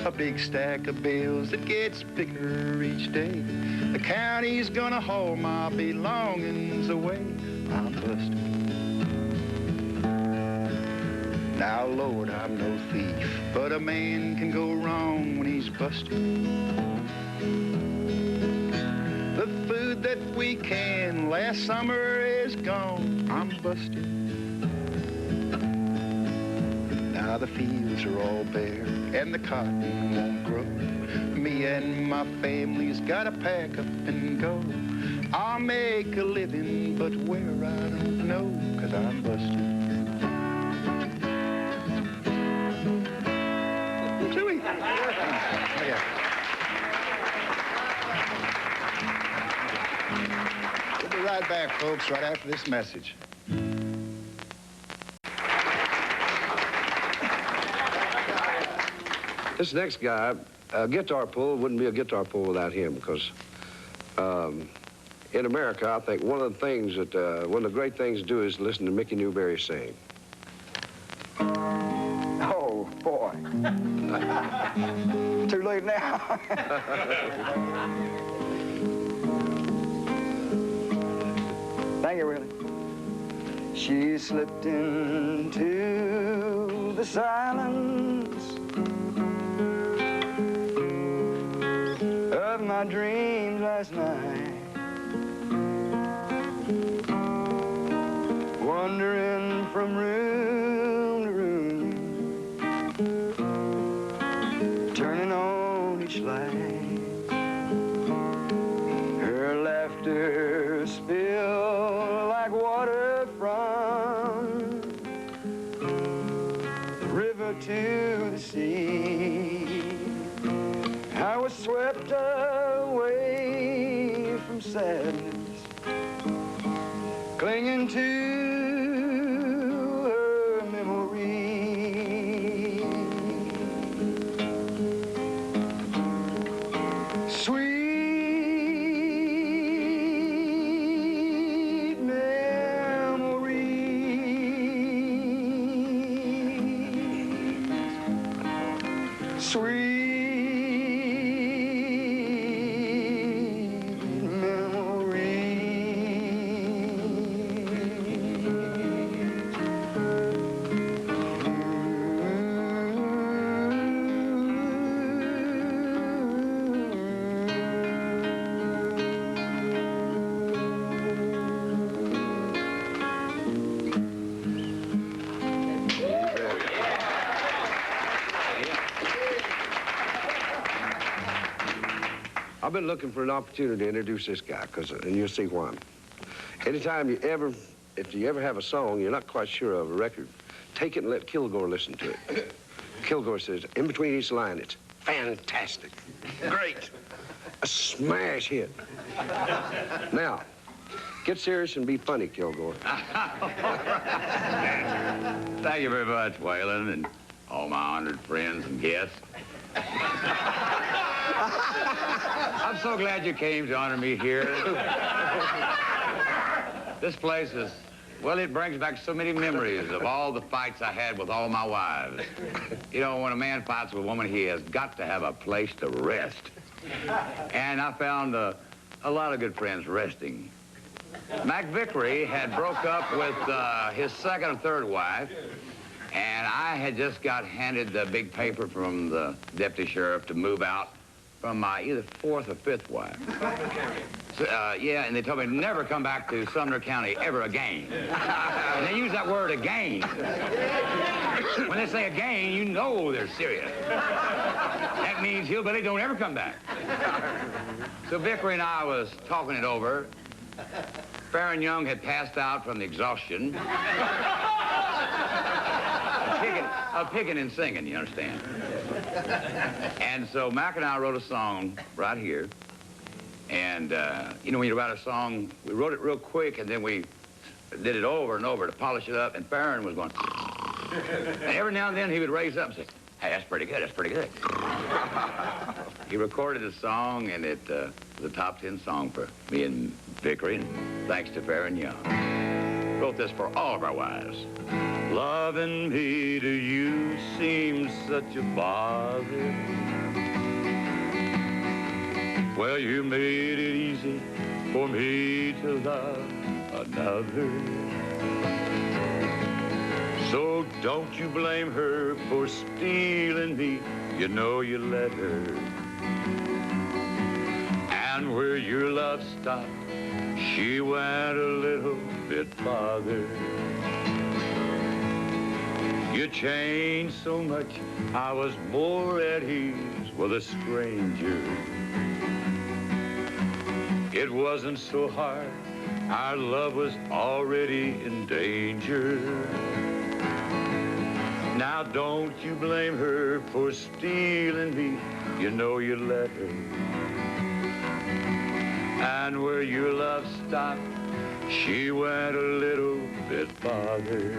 A big stack of bills that gets bigger each day. The county's gonna haul my belongings away. I'm busted. Now, Lord, I'm no thief, but a man can go wrong when he's busted. The food that we canned last summer is gone. I'm busted. Now the fields are all bare and the cotton won't grow. Me and my family's gotta pack up and go. I'll make a living, but where I don't know, 'cause I'm busted. We'll be right back, folks, right after this message. This next guy, a guitar pull wouldn't be a guitar pull without him, because in America, I think one of the things that, one of the great things to do is listen to Mickey Newberry sing. Oh, boy. Too late now. Thank you, Willie. She slipped into the silence of my dreams last night, wandering from room to room, turning on each light. Her laughter spilled like water from the river to the sea. I was swept away away from sadness, clinging to her memory. Sweet memories, sweet I've been looking for an opportunity to introduce this guy, and you'll see why. Anytime if you ever have a song you're not quite sure of, a record, take it and let Kilgore listen to it. Kilgore says, in between each line, it's fantastic, great, a smash hit. Now, get serious and be funny, Kilgore. Thank you very much, Waylon, and all my honored friends and guests. I'm so glad you came to honor me here. This place is, well, it brings back so many memories of all the fights I had with all my wives. You know, when a man fights with a woman, he has got to have a place to rest. And I found a lot of good friends resting. Mac Vickery had broke up with his second or third wife, and I had just got handed the big paper from the deputy sheriff to move out from my either fourth or fifth wife. So, yeah, and they told me to never come back to Sumner County ever again. And they use that word again. When they say again, you know they're serious. That means hillbilly don't ever come back. So Vickery and I was talking it over. Farron Young had passed out from the exhaustion. Picking and singing, you understand? And so Mac and I wrote a song right here. And, you know, when you write a song, we wrote it real quick, and then we did it over and over to polish it up, and Farron was going... And every now and then he would raise up and say, hey, that's pretty good, that's pretty good. He recorded a song, and it was a top 10 song for me and Vickery, and thanks to Farron Young. Wrote this for all of our wives. Loving me to you seems such a bother. Well, you made it easy for me to love another. So don't you blame her for stealing me. You know you let her. And where your love stopped, she went a little bit farther. You changed so much, I was more at ease with a stranger. It wasn't so hard, our love was already in danger. Now don't you blame her for stealing me, you know you let her. And where your love stopped, she went a little bit farther.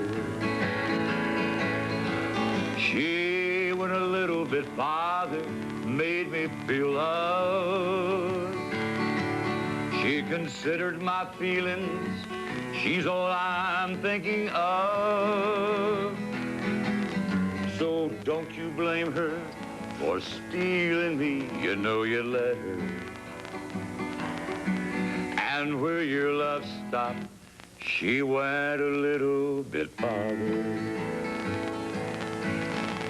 She went a little bit farther, made me feel loved. She considered my feelings, she's all I'm thinking of. So don't you blame her for stealing me, you know you let her. And where your love stopped, she went a little bit farther.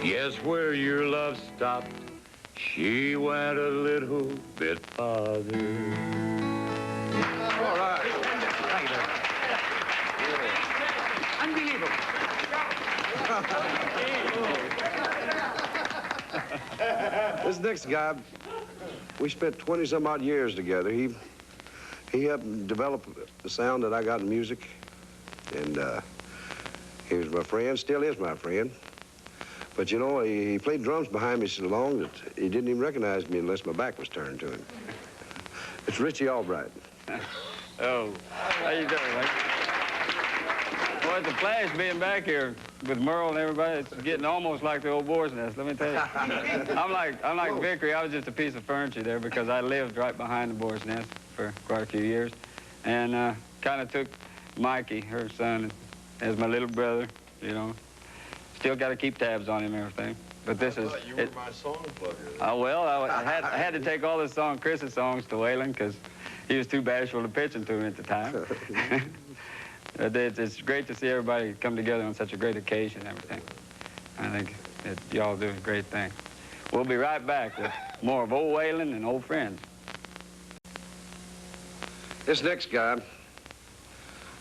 Yes, where your love stopped, she went a little bit farther. All right. Thank you. Unbelievable. This next guy, we spent 20-some-odd years together. He helped develop the sound that I got in music, and he was my friend, still is my friend. But, you know, he played drums behind me so long that he didn't even recognize me unless my back was turned to him. It's Richie Albright. Oh, how you doing, Mike? Well, it's a flash being back here with Merle and everybody. It's getting almost like the old Boar's Nest, let me tell you. I'm like Vickery. I was just a piece of furniture there because I lived right behind the Boar's Nest for quite a few years. And kind of took Mikey, her son, as my little brother, you know. Still got to keep tabs on him and everything. But this is... You were my song plugger. Well, I had to take all the Chris's songs to Waylon because he was too bashful to pitch them to him at the time. It's great to see everybody come together on such a great occasion and everything. I think that y'all do a great thing. We'll be right back with more of old Waylon and old friends. This next guy,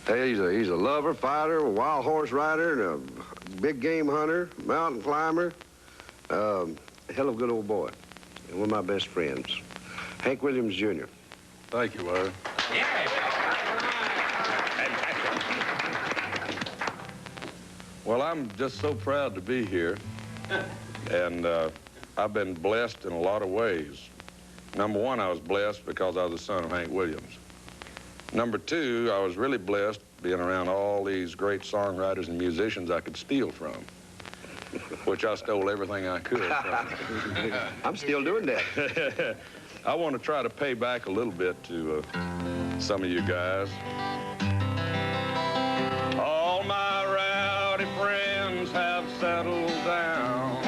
hey, he's a lover, fighter, a wild horse rider, and a big game hunter, mountain climber, a hell of a good old boy, and one of my best friends, Hank Williams, Jr. Thank you, Larry. Well, I'm just so proud to be here, and I've been blessed in a lot of ways. Number one, I was blessed because I was the son of Hank Williams. Number two, I was really blessed being around all these great songwriters and musicians I could steal from, which I stole everything I could from. I'm still doing that. I want to try to pay back a little bit to some of you guys. All my rowdy friends have settled down.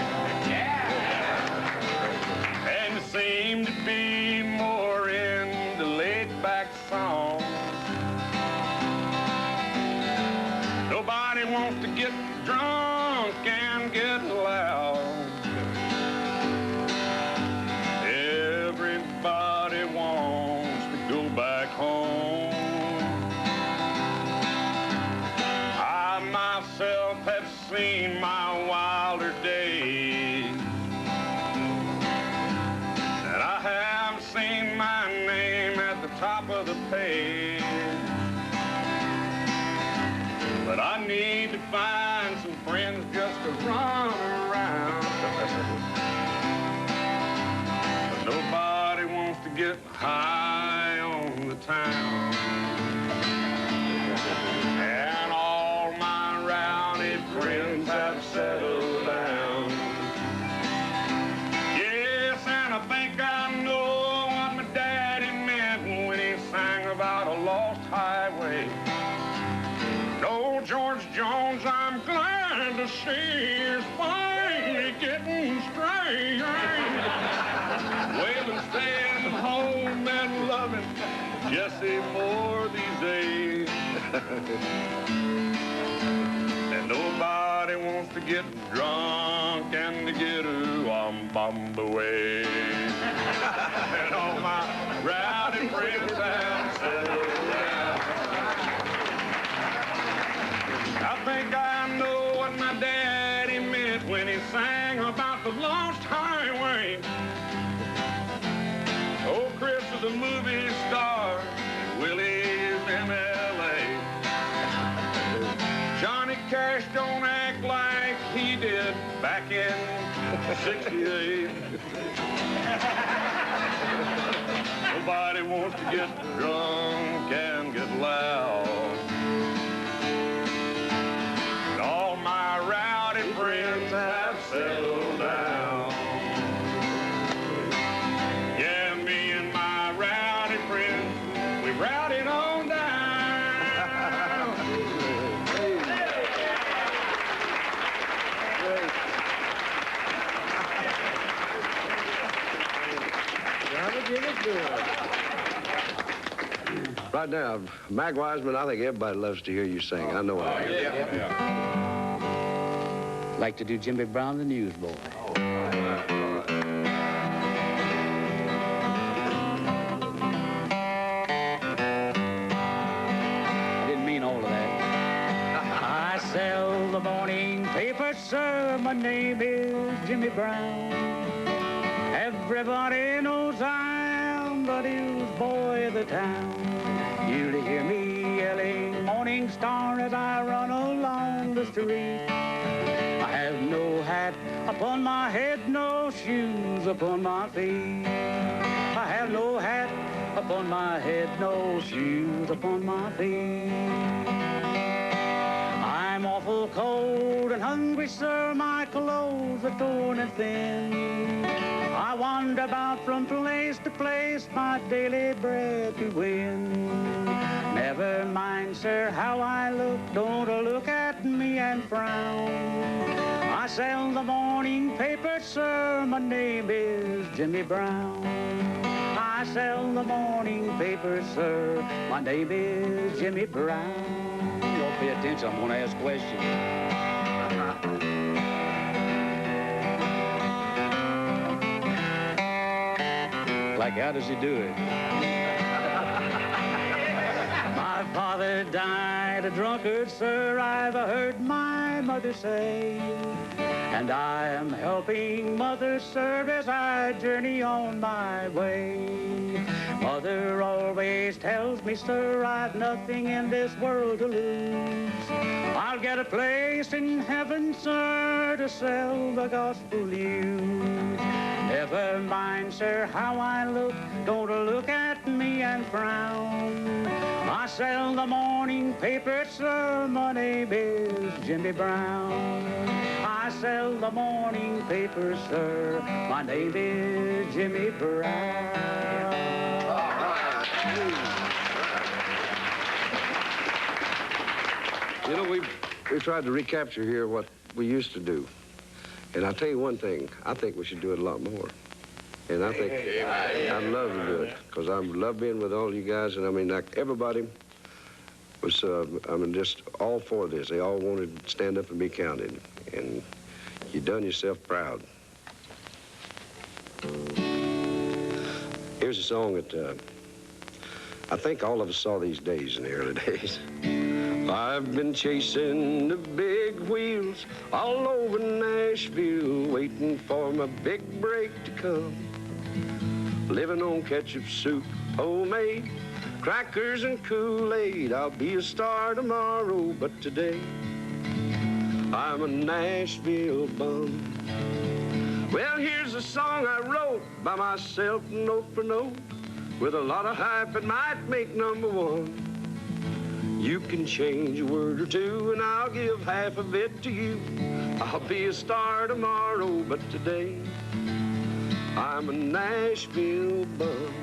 And seem to be more into laid-back songs. Nobody wants to get drunk and get loud. Everybody wants to go back home. I myself have seen my wilder days, and I have seen my name at the top of the page. But I need to find some friends just to run around. But nobody wants to get high on the town. And all my rowdy friends have settled down. Yes, and I think I know what my daddy meant when he sang about a lost highway. No, George Jones, I'm glad to see is finally getting straight. Waylon staying home and loving Jesse Moore these days. And nobody wants to get drunk and to get ooh-um-bum away. And all my rowdy friends have settled down. I think I know what my daddy meant when he sang about the lost highway. Oh, Chris is a movie star, and Willie's in L.A. Johnny Cash don't act like he did back in '68. Nobody wants to get drunk and get loud. All my rowdy friends have settled down. Yeah, me and my rowdy friends, we rowdied on down. Right now, Mac Wiseman, I think everybody loves to hear you sing. I know it. Like to do Jimmy Brown, the newsboy. I didn't mean all of that. I sell the morning paper, sir. My name is Jimmy Brown. Everybody knows I'm the newsboy of the town. You'll hear me yelling Morning Star as I run along the street. I have no hat upon my head, no shoes upon my feet. I have no hat upon upon my head, no shoes upon my feet. I'm awful cold and hungry, sir, my clothes are torn and thin. I wander about from place to place, my daily bread to win. Never mind, sir, how I look, don't look at me and frown. I sell the morning paper, sir, my name is Jimmy Brown. I sell the morning paper, sir, my name is Jimmy Brown. Y'all pay attention, I'm gonna ask questions. Like, how does he do it? My father died a drunkard, sir, I've heard my mother say. And I am helping Mother, sir, as I journey on my way. Mother always tells me, sir, I've nothing in this world to lose. I'll get a place in heaven, sir, to sell the gospel news. Never mind, sir, how I look, don't look at me and frown. I sell the morning paper, sir, my name is Jimmy Brown. I sell the morning paper, sir, my name is Jimmy Brown. You know, we tried to recapture here what we used to do. And I'll tell you one thing, I think we should do it a lot more. And I think I'd love to do it, because I love being with all you guys. And I mean, like, everybody was, I mean, just all for this. They all wanted to stand up and be counted. And you done yourself proud. Here's a song that I think all of us saw these days in the early days. I've been chasing the big wheels all over Nashville, waiting for my big break to come. Living on ketchup soup, homemade, crackers and Kool-Aid. I'll be a star tomorrow, but today I'm a Nashville bum. Well, here's a song I wrote by myself, note for note, with a lot of hype it might make #1. You can change a word or two, and I'll give half of it to you. I'll be a star tomorrow, but today I'm a Nashville bum.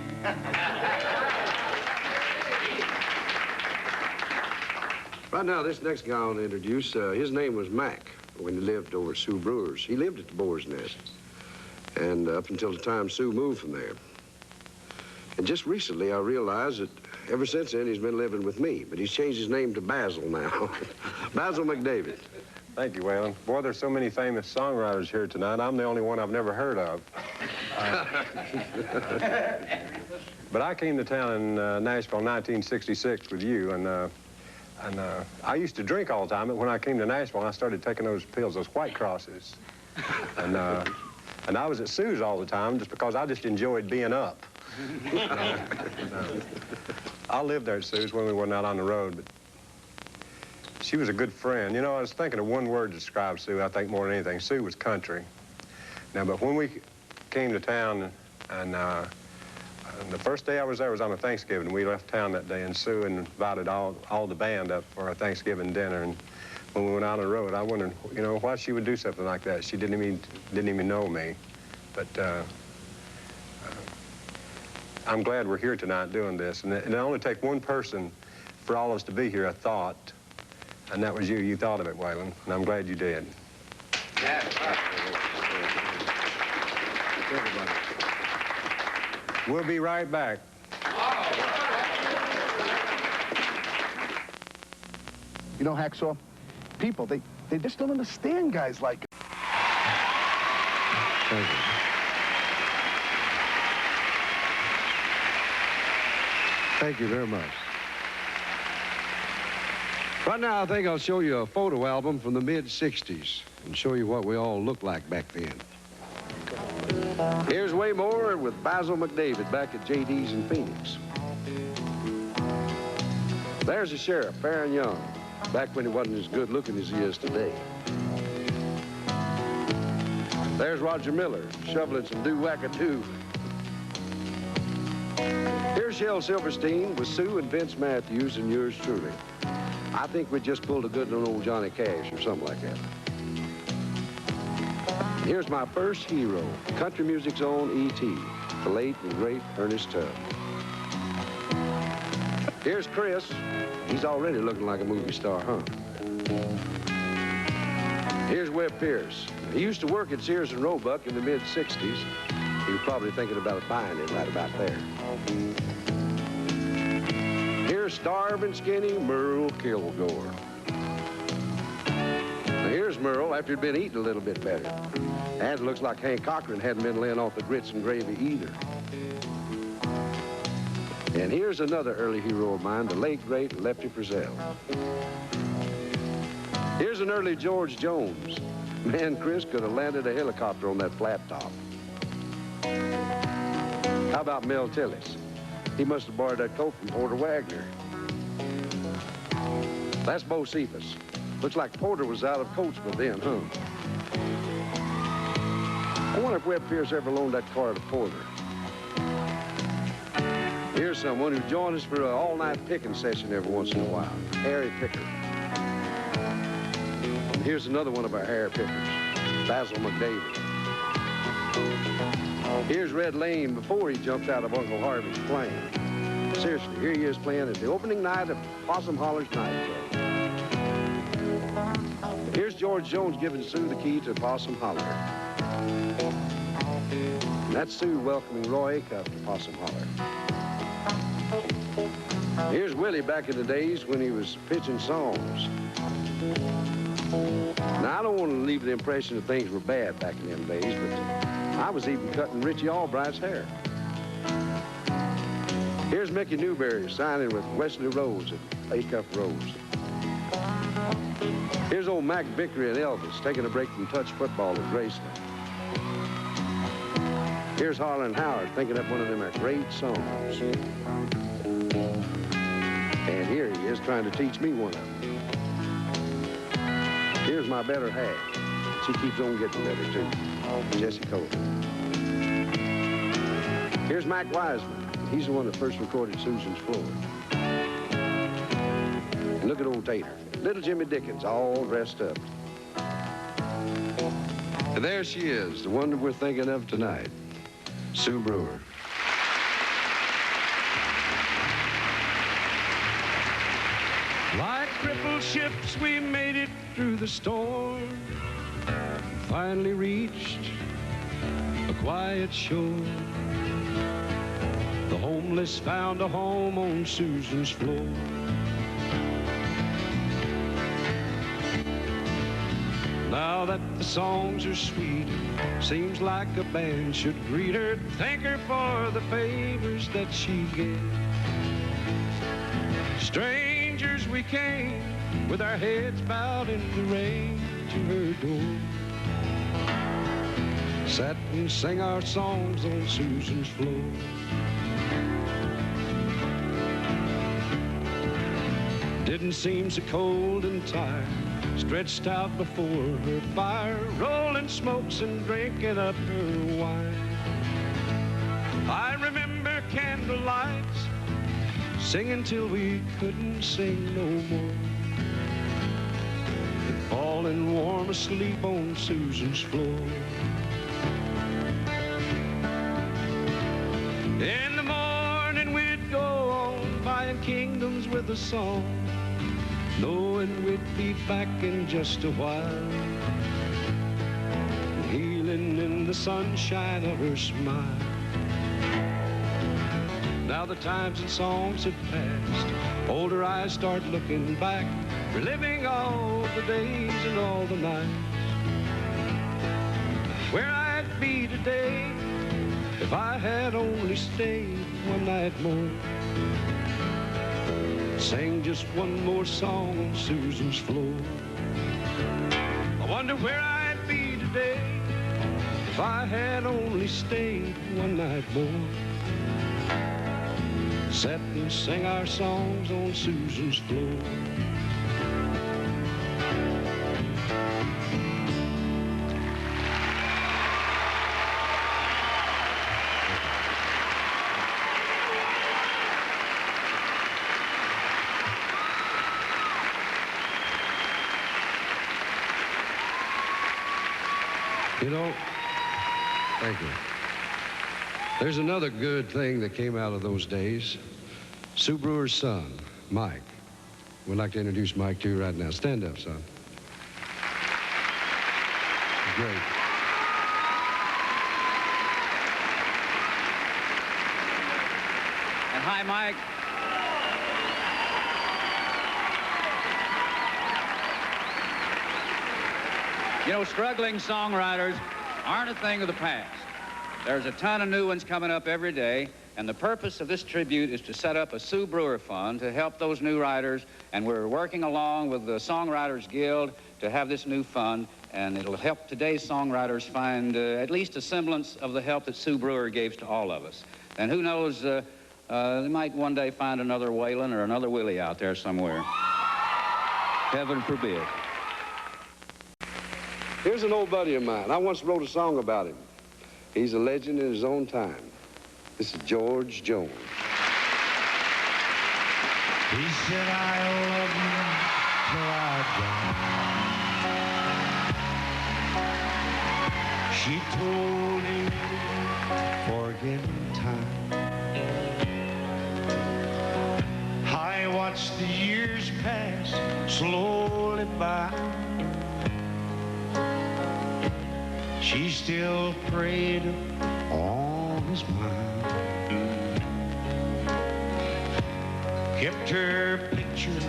Right now, this next guy I want to introduce, his name was Mac when he lived over at Sue Brewer's. He lived at the Boar's Nest, and up until the time Sue moved from there. And just recently, I realized that ever since then, he's been living with me, but he's changed his name to Basil now. Basil McDavid. Thank you, Waylon. Boy, there's so many famous songwriters here tonight. I'm the only one I've never heard of. But I came to town in Nashville in 1966 with you, and I used to drink all the time, but when I came to Nashville, I started taking those pills, those White Crosses. And I was at Sue's all the time just because I just enjoyed being up. I lived there at Sue's when we were not on the road, but she was a good friend. You know, I was thinking of one word to describe Sue, I think, more than anything. Sue was country. Now, but when we came to town, and the first day I was there was on a Thanksgiving. We left town that day, and Sue invited all the band up for a Thanksgiving dinner. And when we went on the road, I wondered, you know, why she would do something like that. She didn't even know me, but I'm glad we're here tonight doing this. And it only take one person for all of us to be here, I thought, and that was you. You thought of it, Waylon, and I'm glad you did. Yeah. We'll be right back. You know, Hacksaw, people, they just don't understand guys like us. Thank you. Thank you very much. Right now, I think I'll show you a photo album from the mid-'60s and show you what we all looked like back then. Here's Way More with Basil McDavid back at JD's in Phoenix. There's the sheriff, fair and young, back when he wasn't as good looking as he is today. There's Roger Miller shoveling some do-wacka-do. Here's Here's Shel Silverstein with Sue and Vince Matthews and yours truly. I think we just pulled a good one on old Johnny Cash or something like that. Here's my first hero, country music's own E.T., the late and great Ernest Tubb. Here's Chris. He's already looking like a movie star, huh? Here's Webb Pierce. He used to work at Sears and Roebuck in the mid-'60s. He was probably thinking about buying it right about there. Here's starving, skinny Merle Kilgore. Now here's Merle after he'd been eating a little bit better. And it looks like Hank Cochran hadn't been laying off the grits and gravy either. And here's another early hero of mine, the late, great Lefty Frizzell. Here's an early George Jones. Man, Chris could have landed a helicopter on that flat top. How about Mel Tillis? He must have borrowed that coat from Porter Wagner. That's Bo Cephas. Looks like Porter was out of coats by then, huh? I wonder if Webb Pierce ever loaned that car to Porter. Here's someone who joined us for an all-night picking session every once in a while, Harry Picker. And here's another one of our hair pickers, Basil McDavid. Here's Red Lane before he jumped out of Uncle Harvey's plane. Seriously, here he is playing at the opening night of Possum Holler's nightclub. Here's George Jones giving Sue the key to Possum Holler. And that's Sue welcoming Roy Acuff to Possum Holler. Here's Willie back in the days when he was pitching songs. Now, I don't want to leave the impression that things were bad back in them days, but I was even cutting Richie Albright's hair. Here's Mickey Newberry signing with Wesley Rose at Acuff Rose. Here's old Mac Vickery and Elvis taking a break from touch football at Graceland. Here's Harlan Howard thinking up one of them great songs. And here he is trying to teach me one of them. Here's my better half. She keeps on getting better, too. Jessie Colton. Here's Mac Wiseman. He's the one that first recorded Susan's Floor. And look at old Tater. Little Jimmy Dickens, all dressed up. And there she is, the one that we're thinking of tonight, Sue Brewer. Like crippled ships, we made it through the storm. Finally reached a quiet shore. The homeless found a home on Susan's floor. Now that the songs are sweet, seems like a band should greet her, thank her for the favors that she gave. Strangers we came, with our heads bowed in the rain to her door. Sat and sang our songs on Susan's floor. Didn't seem so cold and tired, stretched out before her fire, rolling smokes and drinking up her wine. I remember candle lights, singing till we couldn't sing no more, and falling warm asleep on Susan's floor. In the morning we'd go on buying kingdoms with a song, knowing we'd be back in just a while, healing in the sunshine of her smile. Now the times and songs have passed, older eyes start looking back, reliving all the days and all the nights. Where I'd be today if I had only stayed one night more, sang just one more song on Susan's floor. I wonder where I'd be today if I had only stayed one night more. Sat and sang our songs on Susan's floor. You know, thank you. There's another good thing that came out of those days. Sue Brewer's son, Mike. We'd like to introduce Mike to you right now. Stand up, son. Great. And hi, Mike. You know, struggling songwriters aren't a thing of the past. There's a ton of new ones coming up every day, and the purpose of this tribute is to set up a Sue Brewer Fund to help those new writers, and we're working along with the Songwriters Guild to have this new fund, and it'll help today's songwriters find at least a semblance of the help that Sue Brewer gave to all of us. And who knows, they might one day find another Waylon or another Willie out there somewhere. Heaven forbid. Here's an old buddy of mine. I once wrote a song about him. He's a legend in his own time. This is George Jones. He said, I love you till I die. She told him, forget time. I watched the years pass slowly by. She still preyed on his mind. Kept her picture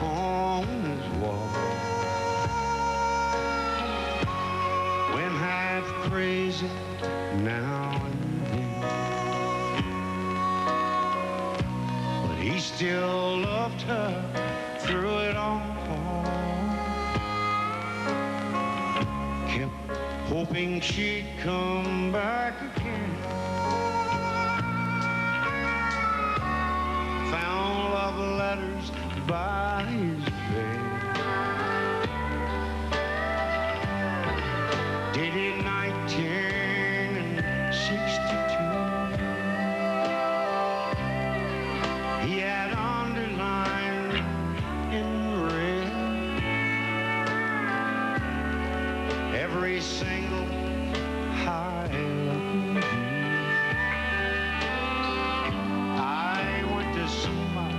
on his wall. Went half crazy now and then. But he still loved her through it all. Hoping she'd come back again. Found love letters by his bed. Dated 1962. He had underlined in red every single I love you. I went to see my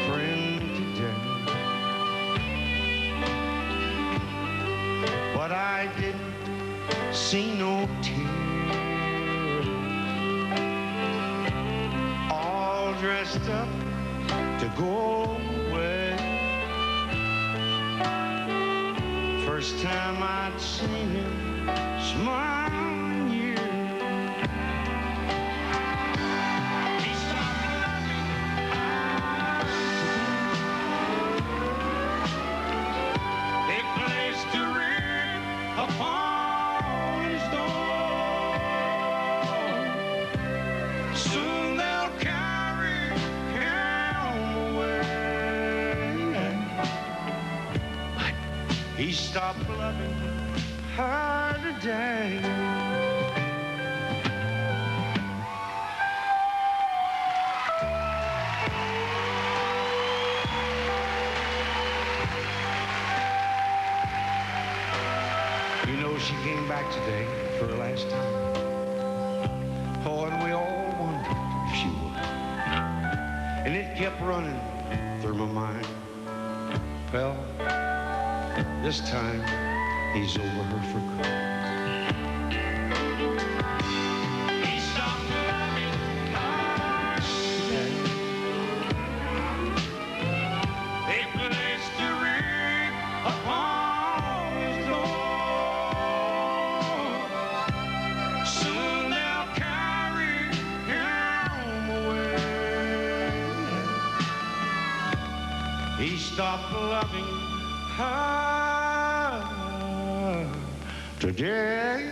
friend today, but I didn't see no tears. All dressed up to go away. First time I'd seen him smile in years. He stopped loving. They placed a ring upon his door. Soon they'll carry him away. But he stopped loving her today. You know, she came back today for her last time. Oh, and we all wondered if she would. And it kept running through my mind. Well, this time he's over her for good. He stopped loving her today. They placed a ring upon his door. Soon they'll carry him away. He stopped loving her today.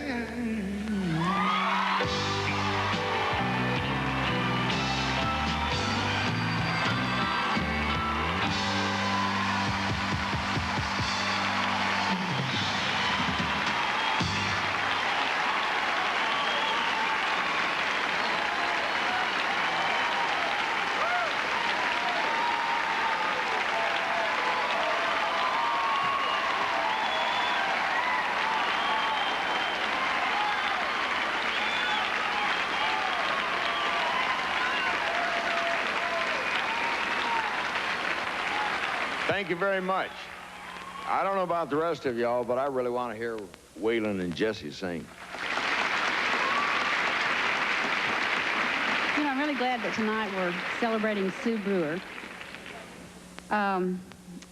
Thank you very much. I don't know about the rest of y'all, but I really want to hear Waylon and Jesse sing. You know, I'm really glad that tonight we're celebrating Sue Brewer.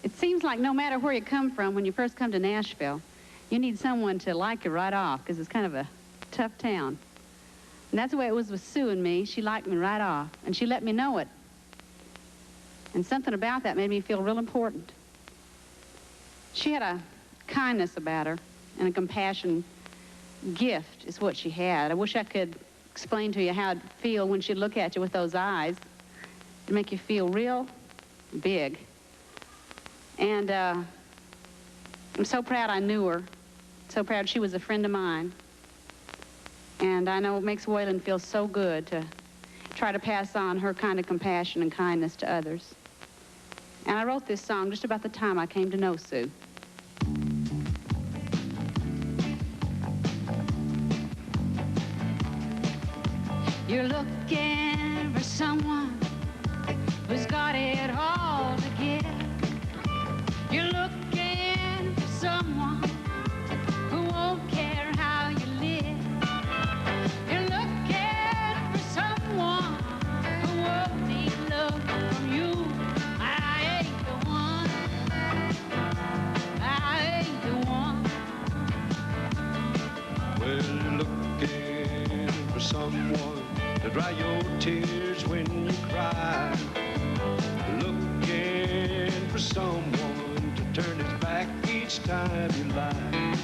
It seems like no matter where you come from, when you first come to Nashville, you need someone to like you right off, because it's kind of a tough town. And that's the way it was with Sue and me. She liked me right off, and she let me know it. And something about that made me feel real important. She had a kindness about her, and a compassion gift is what she had. I wish I could explain to you how it'd feel when she'd look at you with those eyes. It'd make you feel real big. And I'm so proud I knew her, so proud she was a friend of mine. And I know it makes Waylon feel so good to try to pass on her kind of compassion and kindness to others. And I wrote this song just about the time I came to know Sue. You're looking for someone who's got it all together. You're looking for someone who won't care how you live. You're looking for someone who won't need love from you. I ain't the one. I ain't the one. Well, you're looking for someone to dry your tears when you cry. Looking for someone to turn his back each time you lie.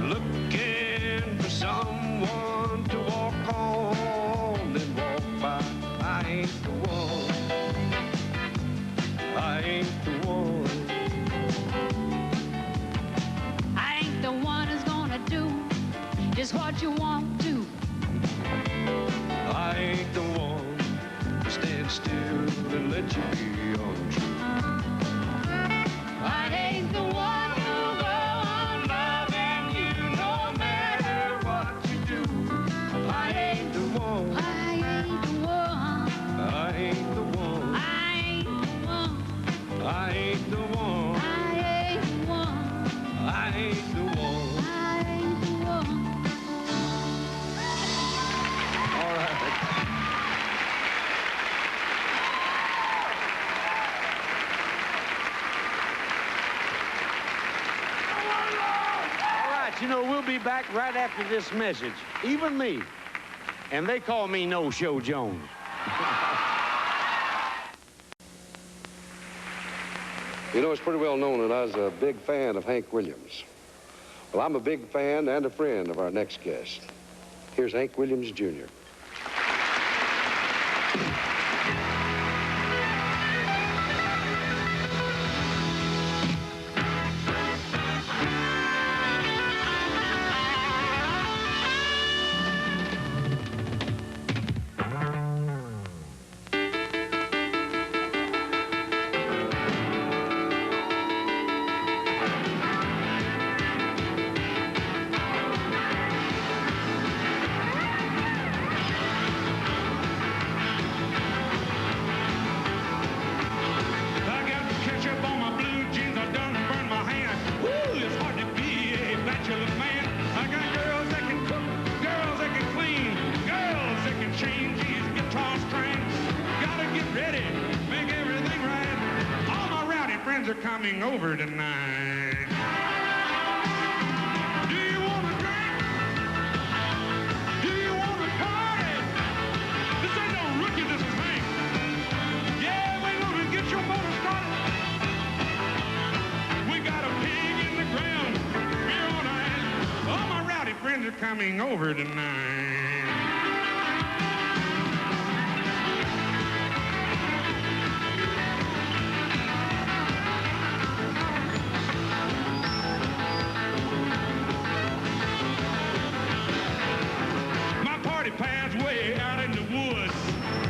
Looking for someone to walk on, then walk by. I ain't the one. I ain't the one. I ain't the one who's gonna do just what you want to. I ain't the one to stand still and let you be untrue. I ain't the one who'll go on loving you no matter what you do. I ain't the one. I ain't the one. I ain't the one. I ain't the one. I ain't the one. I ain't the one. I ain't the one. I ain't the one. All right. All right, you know, we'll be back right after this message. Even me. And they call me No-Show Jones. You know, it's pretty well known that I was a big fan of Hank Williams. Well, I'm a big fan and a friend of our next guest. Here's Hank Williams, Jr. Coming over tonight. Do you want to drink? Do you want to party? This ain't no rookie, this is Hank. Yeah, we're gonna get your motor started. We got a pig in the ground, beer on ice. All my rowdy friends are coming over tonight.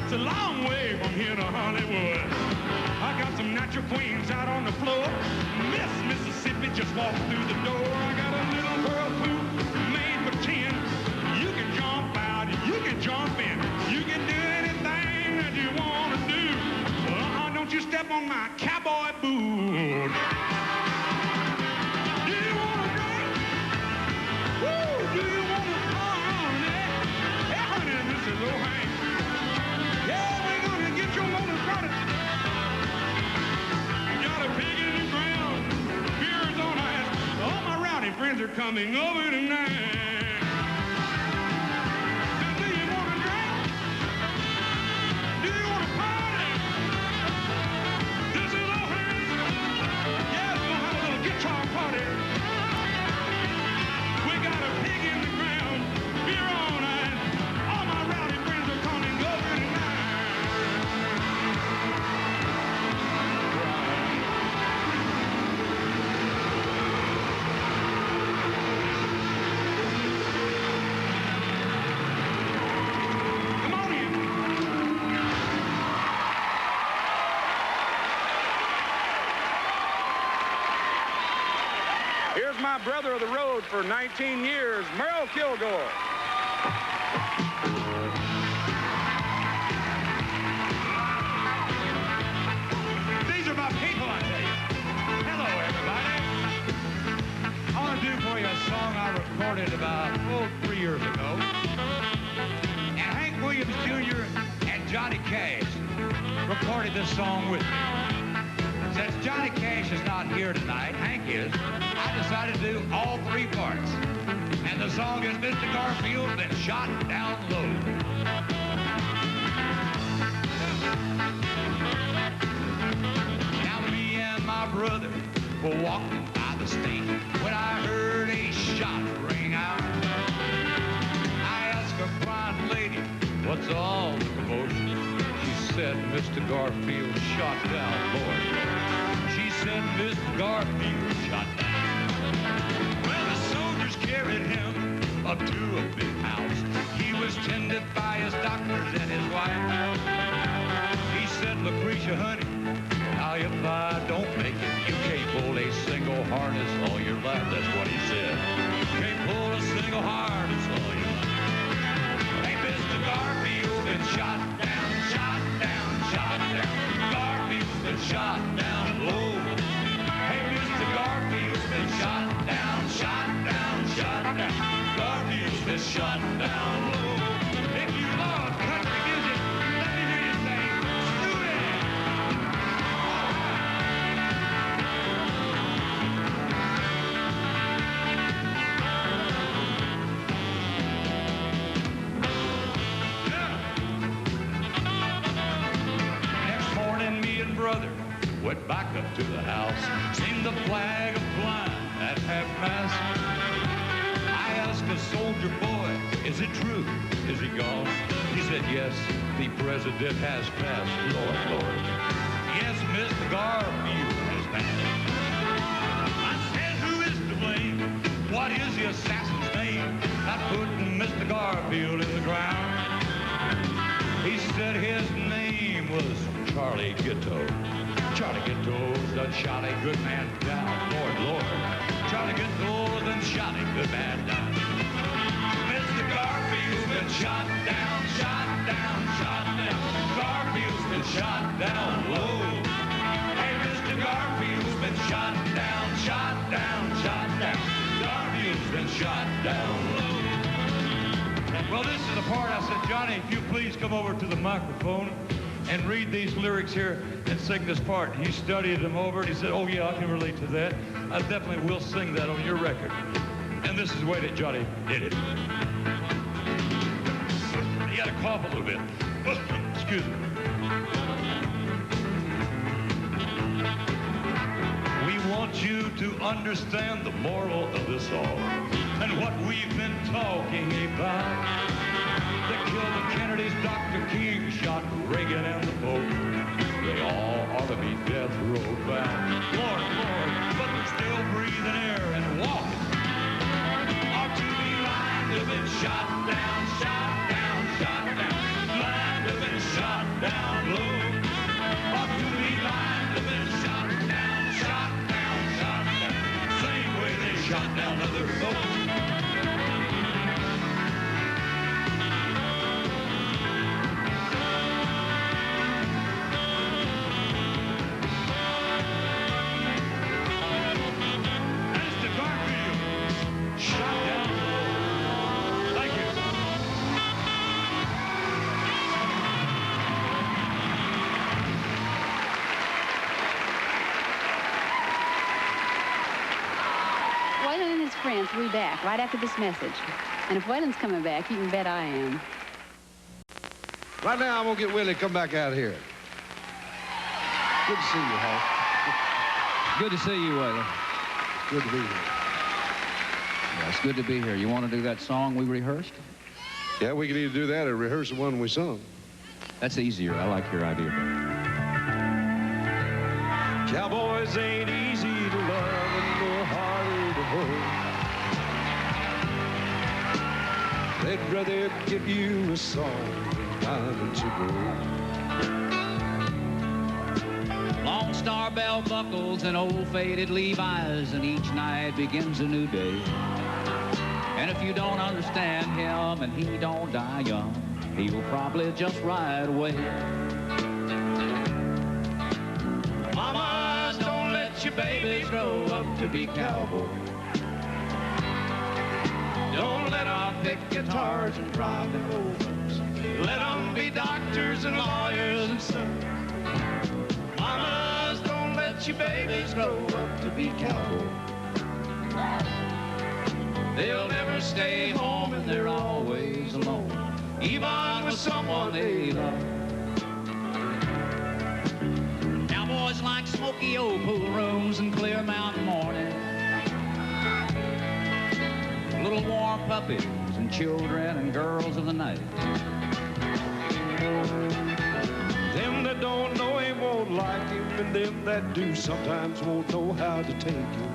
It's a long way from here to Hollywood. I got some natural queens out on the floor. Miss Mississippi just walked through the door. I got a little girl who made for 10. You can jump out, you can jump in. You can do anything that you want to do. Don't you step on my cowboy boots. road. Do you want to drink? Woo! Do you want to honey? Hey, honey, this is old Hank. Yeah, we're gonna get your motor started. Got a pig in the ground, beer's on ice. All my rowdy friends are coming over tonight. Here's my brother of the road for 19 years, Merle Kilgore. These are my people, I tell you. Hello, everybody. I want to do for you a song I recorded about, 3 years ago. And Hank Williams Jr. and Johnny Cash recorded this song with me. Since Johnny Cash is not here tonight, Hank is, I decided to do all 3 parts. And the song is Mr. Garfield Been Shot Down Low. Now me and my brother were walking by the station when I heard a shot ring out. I asked a fine lady, what's all the commotion? She said, Mr. Garfield shot down, Lord. She said, Mr. Garfield shot down. Well, the soldiers carried him up to a big house. He was tended by his doctors and his wife. He said, Lucretia, honey, now if I don't make it, you can't pull a single harness all your life. That's what he said. You can't pull a single harness all your life. Hey, Mr. Garfield been shot down, shot down, shot down. Garfield's been shot down low. Hey, Mr. Garfield's been shot down, shot down, shot down. Garfield's been shot down low. If you love country music, let me hear you say, do it. Next morning, me and brother went back up to the house, seen the flag of flying at half-mast. I asked a soldier boy, is it true? Is he gone? He said, yes, the president has passed. Lord, Lord. Yes, Mr. Garfield has passed. I said, who is to blame? What is the assassin's name? Not putting Mr. Garfield in the ground. He said his name was Charlie Ghetto. Charlie Ghetto's done shot a good man down, Lord, Lord. Charlie Ghetto's done shot a good man down. Mr. Garfield's been shot down, shot down, shot down. Garfield's been shot down low. Hey, Mr. Garfield's been shot down, shot down, shot down. Garfield's been shot down low. Well, this is the part I said, Johnny, if you please come over to the microphone and read these lyrics here and sing this part. He studied them over and he said, oh yeah, I can relate to that. I definitely will sing that on your record. And this is the way that Johnny did it. You gotta cough a little bit. Excuse me. We want you to understand the moral of this all and what we've been talking about. They killed the Kennedys, Dr. King shot Reagan and the Pope. They all ought to be death row bound. Lord, Lord, but they're still breathing air and walking. Ought to be lined to been shot down, shot down, shot down. Lined to been shot down low. Ought to be lined to been shot down, shot down, shot down. Same way they shot down other folks. friends will be back right after this message. And if Waylon's coming back, you can bet I am. Right now, I'm going to get Willie to come back out here. Good to see you, Hawk. Good to see you, Waylon. Good to be here. Yeah, it's good to be here. You want to do that song we rehearsed? Yeah, we can either do that or rehearse the one we sung. That's easier. I like your idea better. Cowboys ain't easy to love and they're harder to hold. They'd rather give you a song than diamonds of gold. Long star bell buckles and old faded Levi's, and each night begins a new day. And if you don't understand him and he don't die young, he will probably just ride away. Mamas, don't let your babies grow up to be cowboys. Don't let them pick guitars and drive the Rovers. Let them be doctors and lawyers and sons. Mamas, don't let your babies grow up to be cowboys. They'll never stay home and they're always alone, even with someone they love. Cowboys like smoky old pool rooms and clear mountain morning, little warm puppies and children and girls of the night. Them that don't know him won't like him, and them that do sometimes won't know how to take him.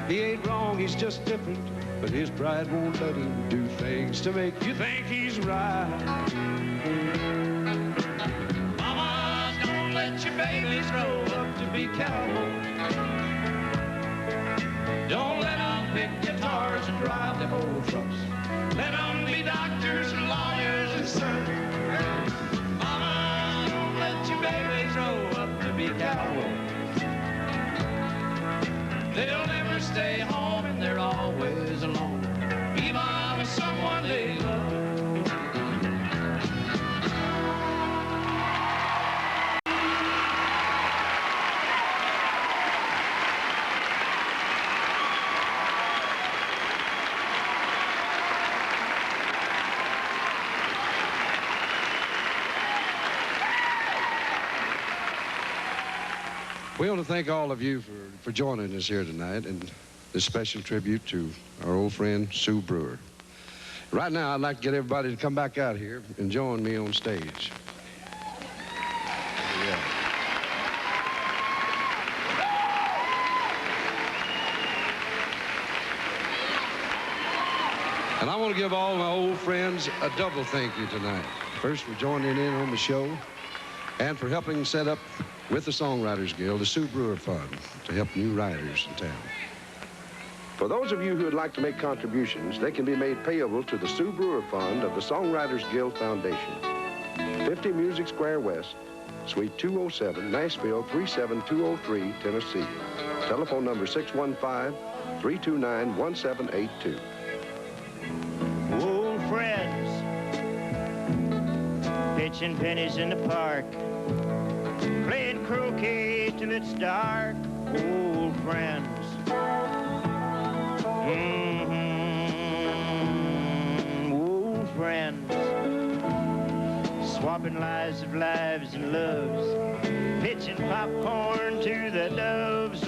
He ain't wrong, he's just different, but his pride won't let him do things to make you think he's right. Mamas, don't let your babies grow up to be cowboys. Don't let them pick guitars and drive the old trucks. Let them be doctors and lawyers and sons. Mamas, don't let your babies grow up to be cowboys. They'll never stay home and they're always alone, even with someone they love. We want to thank all of you for joining us here tonight, and this special tribute to our old friend, Sue Brewer. Right now, I'd like to get everybody to come back out here and join me on stage. Yeah. And I want to give all my old friends a double thank you tonight. First, for joining in on the show, and for helping set up with the Songwriters Guild, the Sue Brewer Fund, to help new writers in town. For those of you who would like to make contributions, they can be made payable to the Sue Brewer Fund of the Songwriters Guild Foundation, 50 Music Square West, Suite 207, Nashville 37203, Tennessee. Telephone number 615-329-1782. Old friends, pitching pennies in the park, playing croquet till it's dark. Old friends. Old friends. Swapping lives and loves, pitching popcorn to the doves.